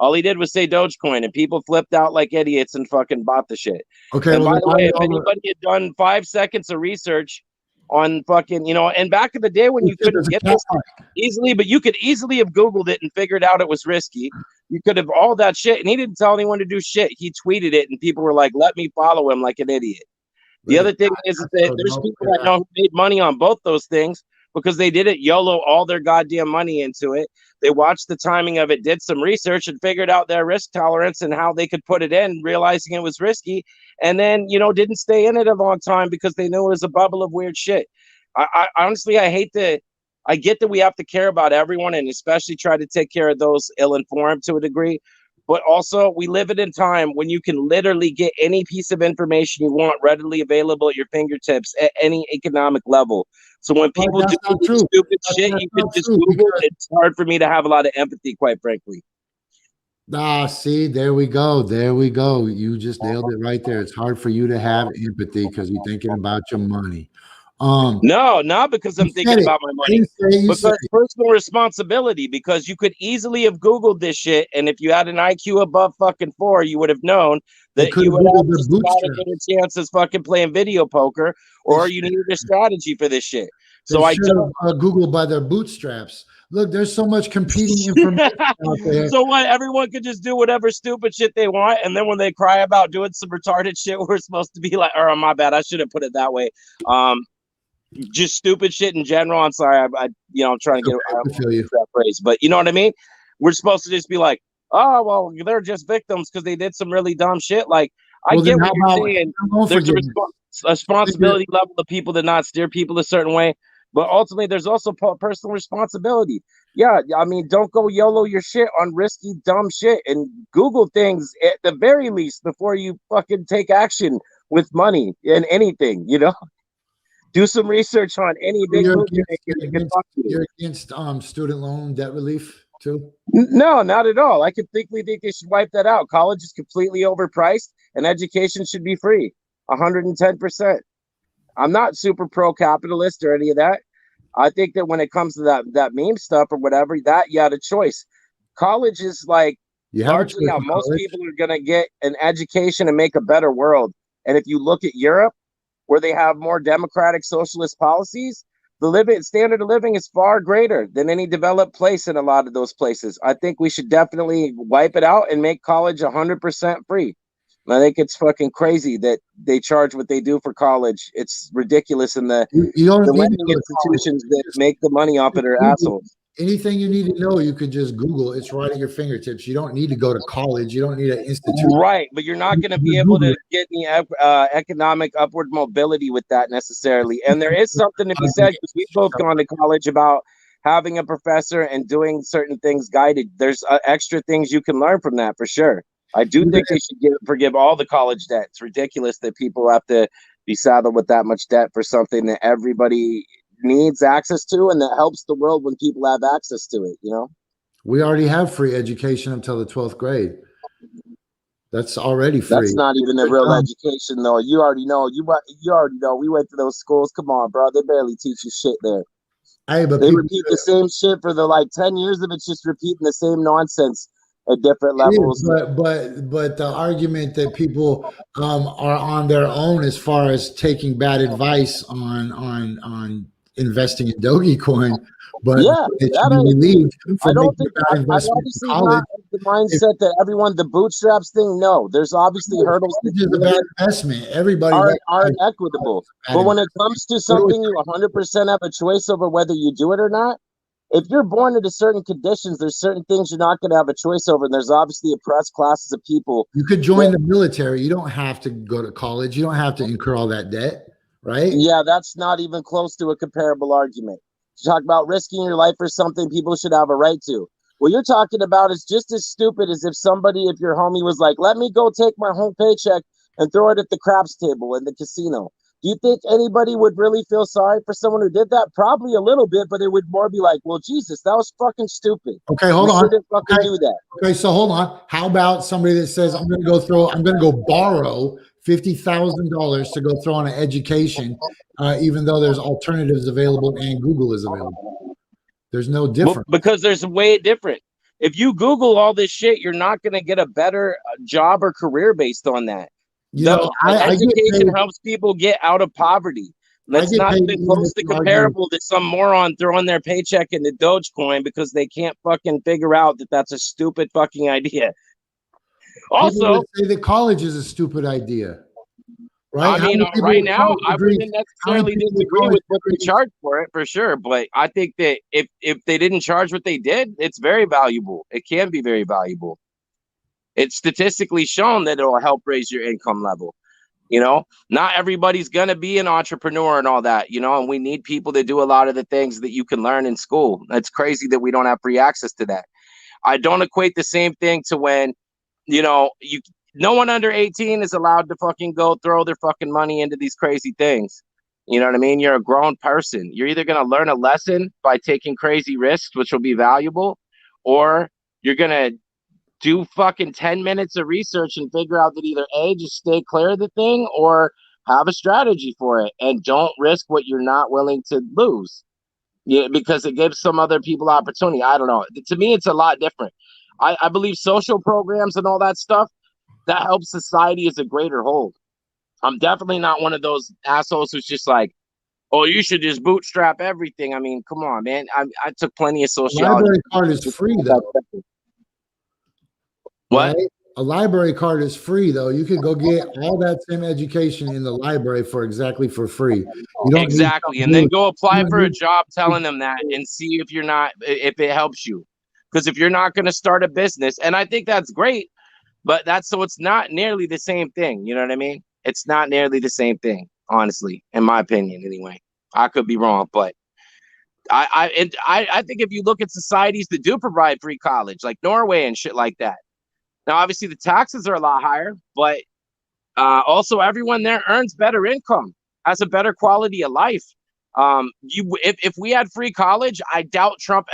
All he did was say Dogecoin, and people flipped out like idiots and fucking bought the shit. Okay. And by the way, if anybody had done 5 seconds of research on fucking, and back in the day when you couldn't get this easily, but you could easily have Googled it and figured out it was risky. You could have all that shit, and he didn't tell anyone to do shit. He tweeted it, and people were like, let me follow him like an idiot. The other thing is that there's people that know who made money on both those things because they did it YOLO all their goddamn money into it. They watched the timing of it, did some research, and figured out their risk tolerance and how they could put it in, realizing it was risky, and then, didn't stay in it a long time because they knew it was a bubble of weird shit. I honestly, I get that we have to care about everyone and especially try to take care of those ill-informed to a degree. But also, we live in a time when you can literally get any piece of information you want readily available at your fingertips at any economic level. So when people do stupid shit, you can just Google it. It's hard for me to have a lot of empathy, quite frankly. See, there we go. There we go. You just nailed it right there. It's hard for you to have empathy because you're thinking about your money. No, not because I'm thinking about my money, because personal responsibility, because you could easily have Googled this shit. And if you had an IQ above fucking 4, you would have known that you would have just about a better chance as fucking playing video poker, or you needed a strategy for this shit. So I don't Google by their bootstraps. Look, there's so much competing information out there. So what? Everyone could just do whatever stupid shit they want, and then when they cry about doing some retarded shit, we're supposed to be like, "Oh, my bad. I shouldn't put it that way." Just stupid shit in general. I'm sorry. I'm trying to get that phrase, but you know what I mean? We're supposed to just be like, oh, well, they're just victims because they did some really dumb shit. Like, I get what you're saying. There's a responsibility level of people to not steer people a certain way, but ultimately there's also personal responsibility. Yeah, I mean, don't go YOLO your shit on risky, dumb shit, and Google things at the very least before you fucking take action with money and anything, Do some research on any big movie. You're against student loan debt relief too? No, not at all. I completely think they should wipe that out. College is completely overpriced, and education should be free, 110%. I'm not super pro-capitalist or any of that. I think that when it comes to that meme stuff or whatever, that you had a choice. College is like You have a Largely choice how in most college. people are going to get an education and make a better world. And if you look at Europe, where they have more democratic socialist policies, the living standard of living is far greater than any developed place in a lot of those places. I think we should definitely wipe it out and make college 100% free. I think it's fucking crazy that they charge what they do for college. It's ridiculous, and You don't the need to lending go to college. institutions that make the money off it are Google assholes. anything you need to know. You could just Google. It's right at your fingertips. You don't need to go to college. You don't need an institute. Right, but you're not going to be You able Google to get any economic upward mobility with that necessarily. And there is something to be said, because we've both gone to college, about having a professor and doing certain things guided. There's extra things you can learn from that for sure. I do think they should forgive all the college debt. It's ridiculous that people have to be saddled with that much debt for something that everybody needs access to, and that helps the world when people have access to it, you know? We already have free education until the 12th grade. That's already free. That's not even a real education, though. You already know. You already know. We went to those schools. Come on, bro. They barely teach you shit there. Hey, but They repeat the same shit for the 10 years of it's just repeating the same nonsense at different levels. But the argument that people are on their own as far as taking bad advice on investing in Dogecoin, but yeah, it should be relieved I for don't making think bad I investment obviously in college. not the mindset that everyone the bootstraps thing. No, there's obviously hurdles that College is a bad investment. Everybody are equitable. But when it comes to something you 100% have a choice over whether you do it or not, if you're born into certain conditions, there's certain things you're not going to have a choice over. And there's obviously oppressed classes of people. You could join the military. You don't have to go to college. You don't have to incur all that debt, right? Yeah, that's not even close to a comparable argument. You talk about risking your life for something people should have a right to. What you're talking about is just as stupid as if your homie was like, let me go take my whole paycheck and throw it at the craps table in the casino. Do you think anybody would really feel sorry for someone who did that? Probably a little bit, but it would more be like, well, Jesus, that was fucking stupid. Okay, hold on. Shouldn't fucking do that. Okay, so hold on. How about somebody that says, I'm going to go borrow $50,000 to go throw on an education, even though there's alternatives available and Google is available. There's no difference. Well, because there's a way different. If you Google all this shit, you're not going to get a better job or career based on that. Education helps people get out of poverty. That's not even close to comparable to some moron throwing their paycheck into Dogecoin because they can't fucking figure out that that's a stupid fucking idea. Also, would say that college is a stupid idea, right? I mean, right now, I wouldn't necessarily disagree with what they charge for it for sure. But I think that if they didn't charge what they did, it's very valuable. It can be very valuable. It's statistically shown that it'll help raise your income level. You know, not everybody's going to be an entrepreneur and all that, you know, and we need people to do a lot of the things that you can learn in school. It's crazy that we don't have free access to that. I don't equate the same thing to when, you know, no one under 18 is allowed to fucking go throw their fucking money into these crazy things. You know what I mean? You're a grown person. You're either going to learn a lesson by taking crazy risks, which will be valuable, or you're going to do fucking 10 minutes of research and figure out that either A, just stay clear of the thing, or have a strategy for it and don't risk what you're not willing to lose. Yeah, because it gives some other people opportunity. I don't know. To me, it's a lot different. I believe social programs and all that stuff, that helps society as a greater whole. I'm definitely not one of those assholes who's just like, oh, you should just bootstrap everything. I mean, come on, man. I took plenty of sociology. Library card is free, though. What? Right? A library card is free, though. You could go get all that same education in the library for free. You don't exactly, and then go apply for a job telling them that and see if it helps you. Because if you're not going to start a business, and I think that's great, but it's not nearly the same thing. You know what I mean? It's not nearly the same thing, honestly, in my opinion. Anyway, I could be wrong, but I think if you look at societies that do provide free college, like Norway and shit like that. Now, obviously, the taxes are a lot higher, but also everyone there earns better income, has a better quality of life. If we had free college, I doubt Trump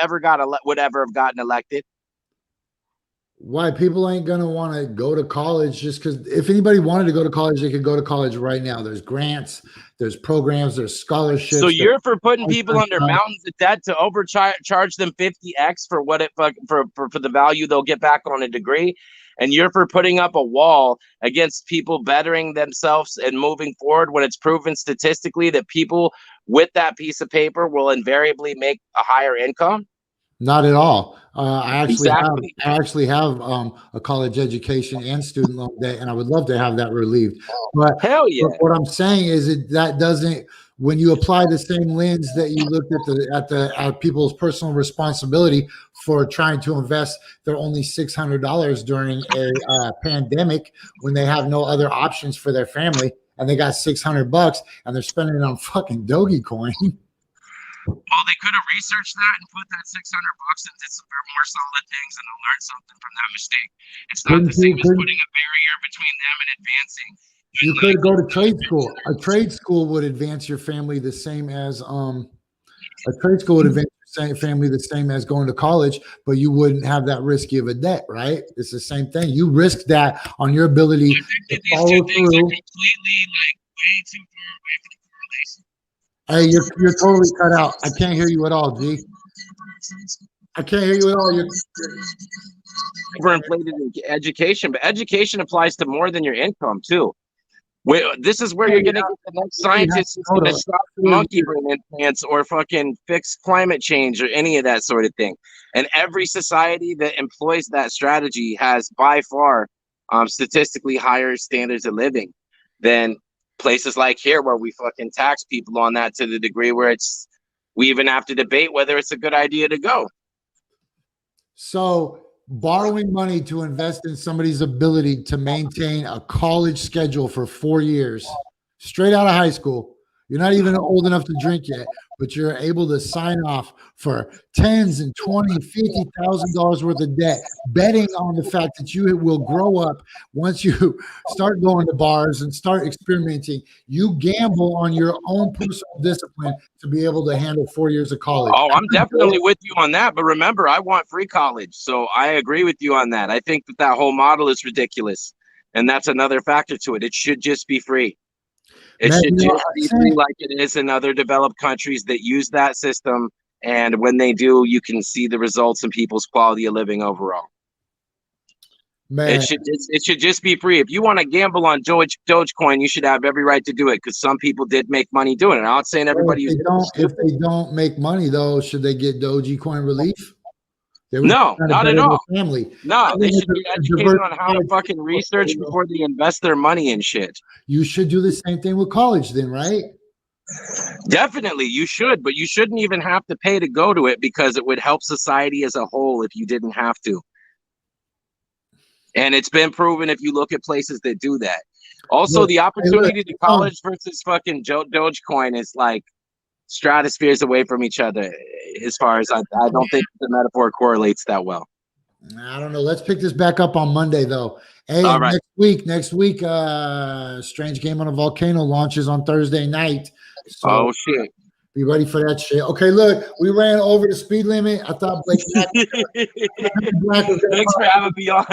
would ever have gotten elected. Why people ain't gonna want to go to college just because if anybody wanted to go to college, they could go to college right now. There's grants, there's programs, there's scholarships. So you're for putting people under mountains of debt to overcharge them 50x for what it for the value they'll get back on a degree, and you're for putting up a wall against people bettering themselves and moving forward when it's proven statistically that people with that piece of paper will invariably make a higher income. Not at all. I actually have a college education and student loan debt, and I would love to have that relieved. But hell yeah! But what I'm saying is that doesn't. When you apply the same lens that you looked at people's personal responsibility for trying to invest their only $600 during a pandemic when they have no other options for their family and they got $600 and they're spending it on fucking Dogecoin. Well, they could have researched that and put that $600 into some more solid things, and they'll learn something from that mistake. It's not the same as putting a barrier between them and advancing. You could go to trade school. A trade school would advance your family the same as going to college, but you wouldn't have that risky of a debt, right? It's the same thing. You risk that on your ability to follow through. Completely like way too far away from the correlation. Hey, you're totally cut out. I can't hear you at all, G. I can't hear you at all. You're overinflated in education, but education applies to more than your income too. This is where you're going to get the next scientist who's going to stop the monkey brain implants or fucking fix climate change or any of that sort of thing. And every society that employs that strategy has by far statistically higher standards of living than places like here where we fucking tax people on that to the degree where we even have to debate whether it's a good idea to go. So borrowing money to invest in somebody's ability to maintain a college schedule for 4 years, straight out of high school. You're not even old enough to drink yet, but you're able to sign off for $10,000 and $20,000, $50,000 worth of debt, betting on the fact that you will grow up once you start going to bars and start experimenting. You gamble on your own personal discipline to be able to handle 4 years of college. Oh, I'm definitely with you on that. But remember, I want free college. So I agree with you on that. I think that whole model is ridiculous. And that's another factor to it. It should just be free. It should just be free like it is in other developed countries that use that system. And when they do, you can see the results in people's quality of living overall. Man. It should just be free. If you want to gamble on Dogecoin, you should have every right to do it because some people did make money doing it. I'm not saying everybody. If they don't make money, though, should they get Dogecoin relief? No, not at all. Family. No, they should be educated on how to fucking research before they invest their money in shit. You should do the same thing with college then, right? Definitely, you should, but you shouldn't even have to pay to go to it because it would help society as a whole if you didn't have to. And it's been proven if you look at places that do that. Also, the opportunity to college versus fucking Dogecoin is like stratospheres away from each other as far as I don't think the metaphor correlates that well. I don't know. Let's pick this back up on Monday though. Hey, all right. Next week, Strange Game on a Volcano launches on Thursday night. So oh shit. Be ready for that shit. Okay, look, we ran over the speed limit. I thought Blake Black was thanks for having me on.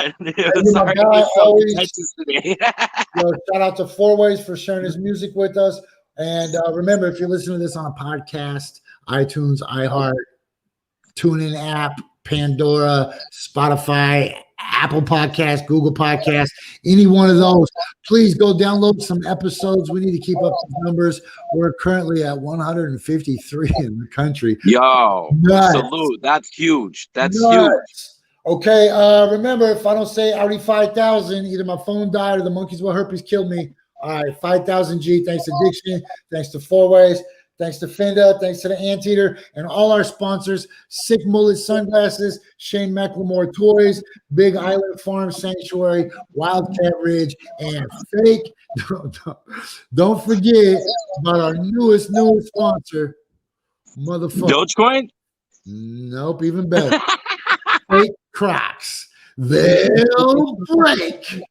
Sorry today. Shout out to Four Ways for sharing his music with us. And remember, if you're listening to this on a podcast, iTunes, iHeart, TuneIn app, Pandora, Spotify, Apple Podcasts, Google Podcasts, any one of those, please go download some episodes. We need to keep up the numbers. We're currently at 153 in the country. Yo, salute. That's huge. That's huge. Okay, remember, if I don't say already 5,000, either my phone died or the monkeys with herpes killed me. All right, 5,000 G. Thanks to Diction. Thanks to Four Ways. Thanks to Fenda. Thanks to the Anteater and all our sponsors: Sick Mullet Sunglasses, Shane McLemore Toys, Big Island Farm Sanctuary, Wildcat Ridge, and Fake. Don't forget about our newest sponsor, motherfucker. Dogecoin? Nope, even better. Fake Crocs. They'll break.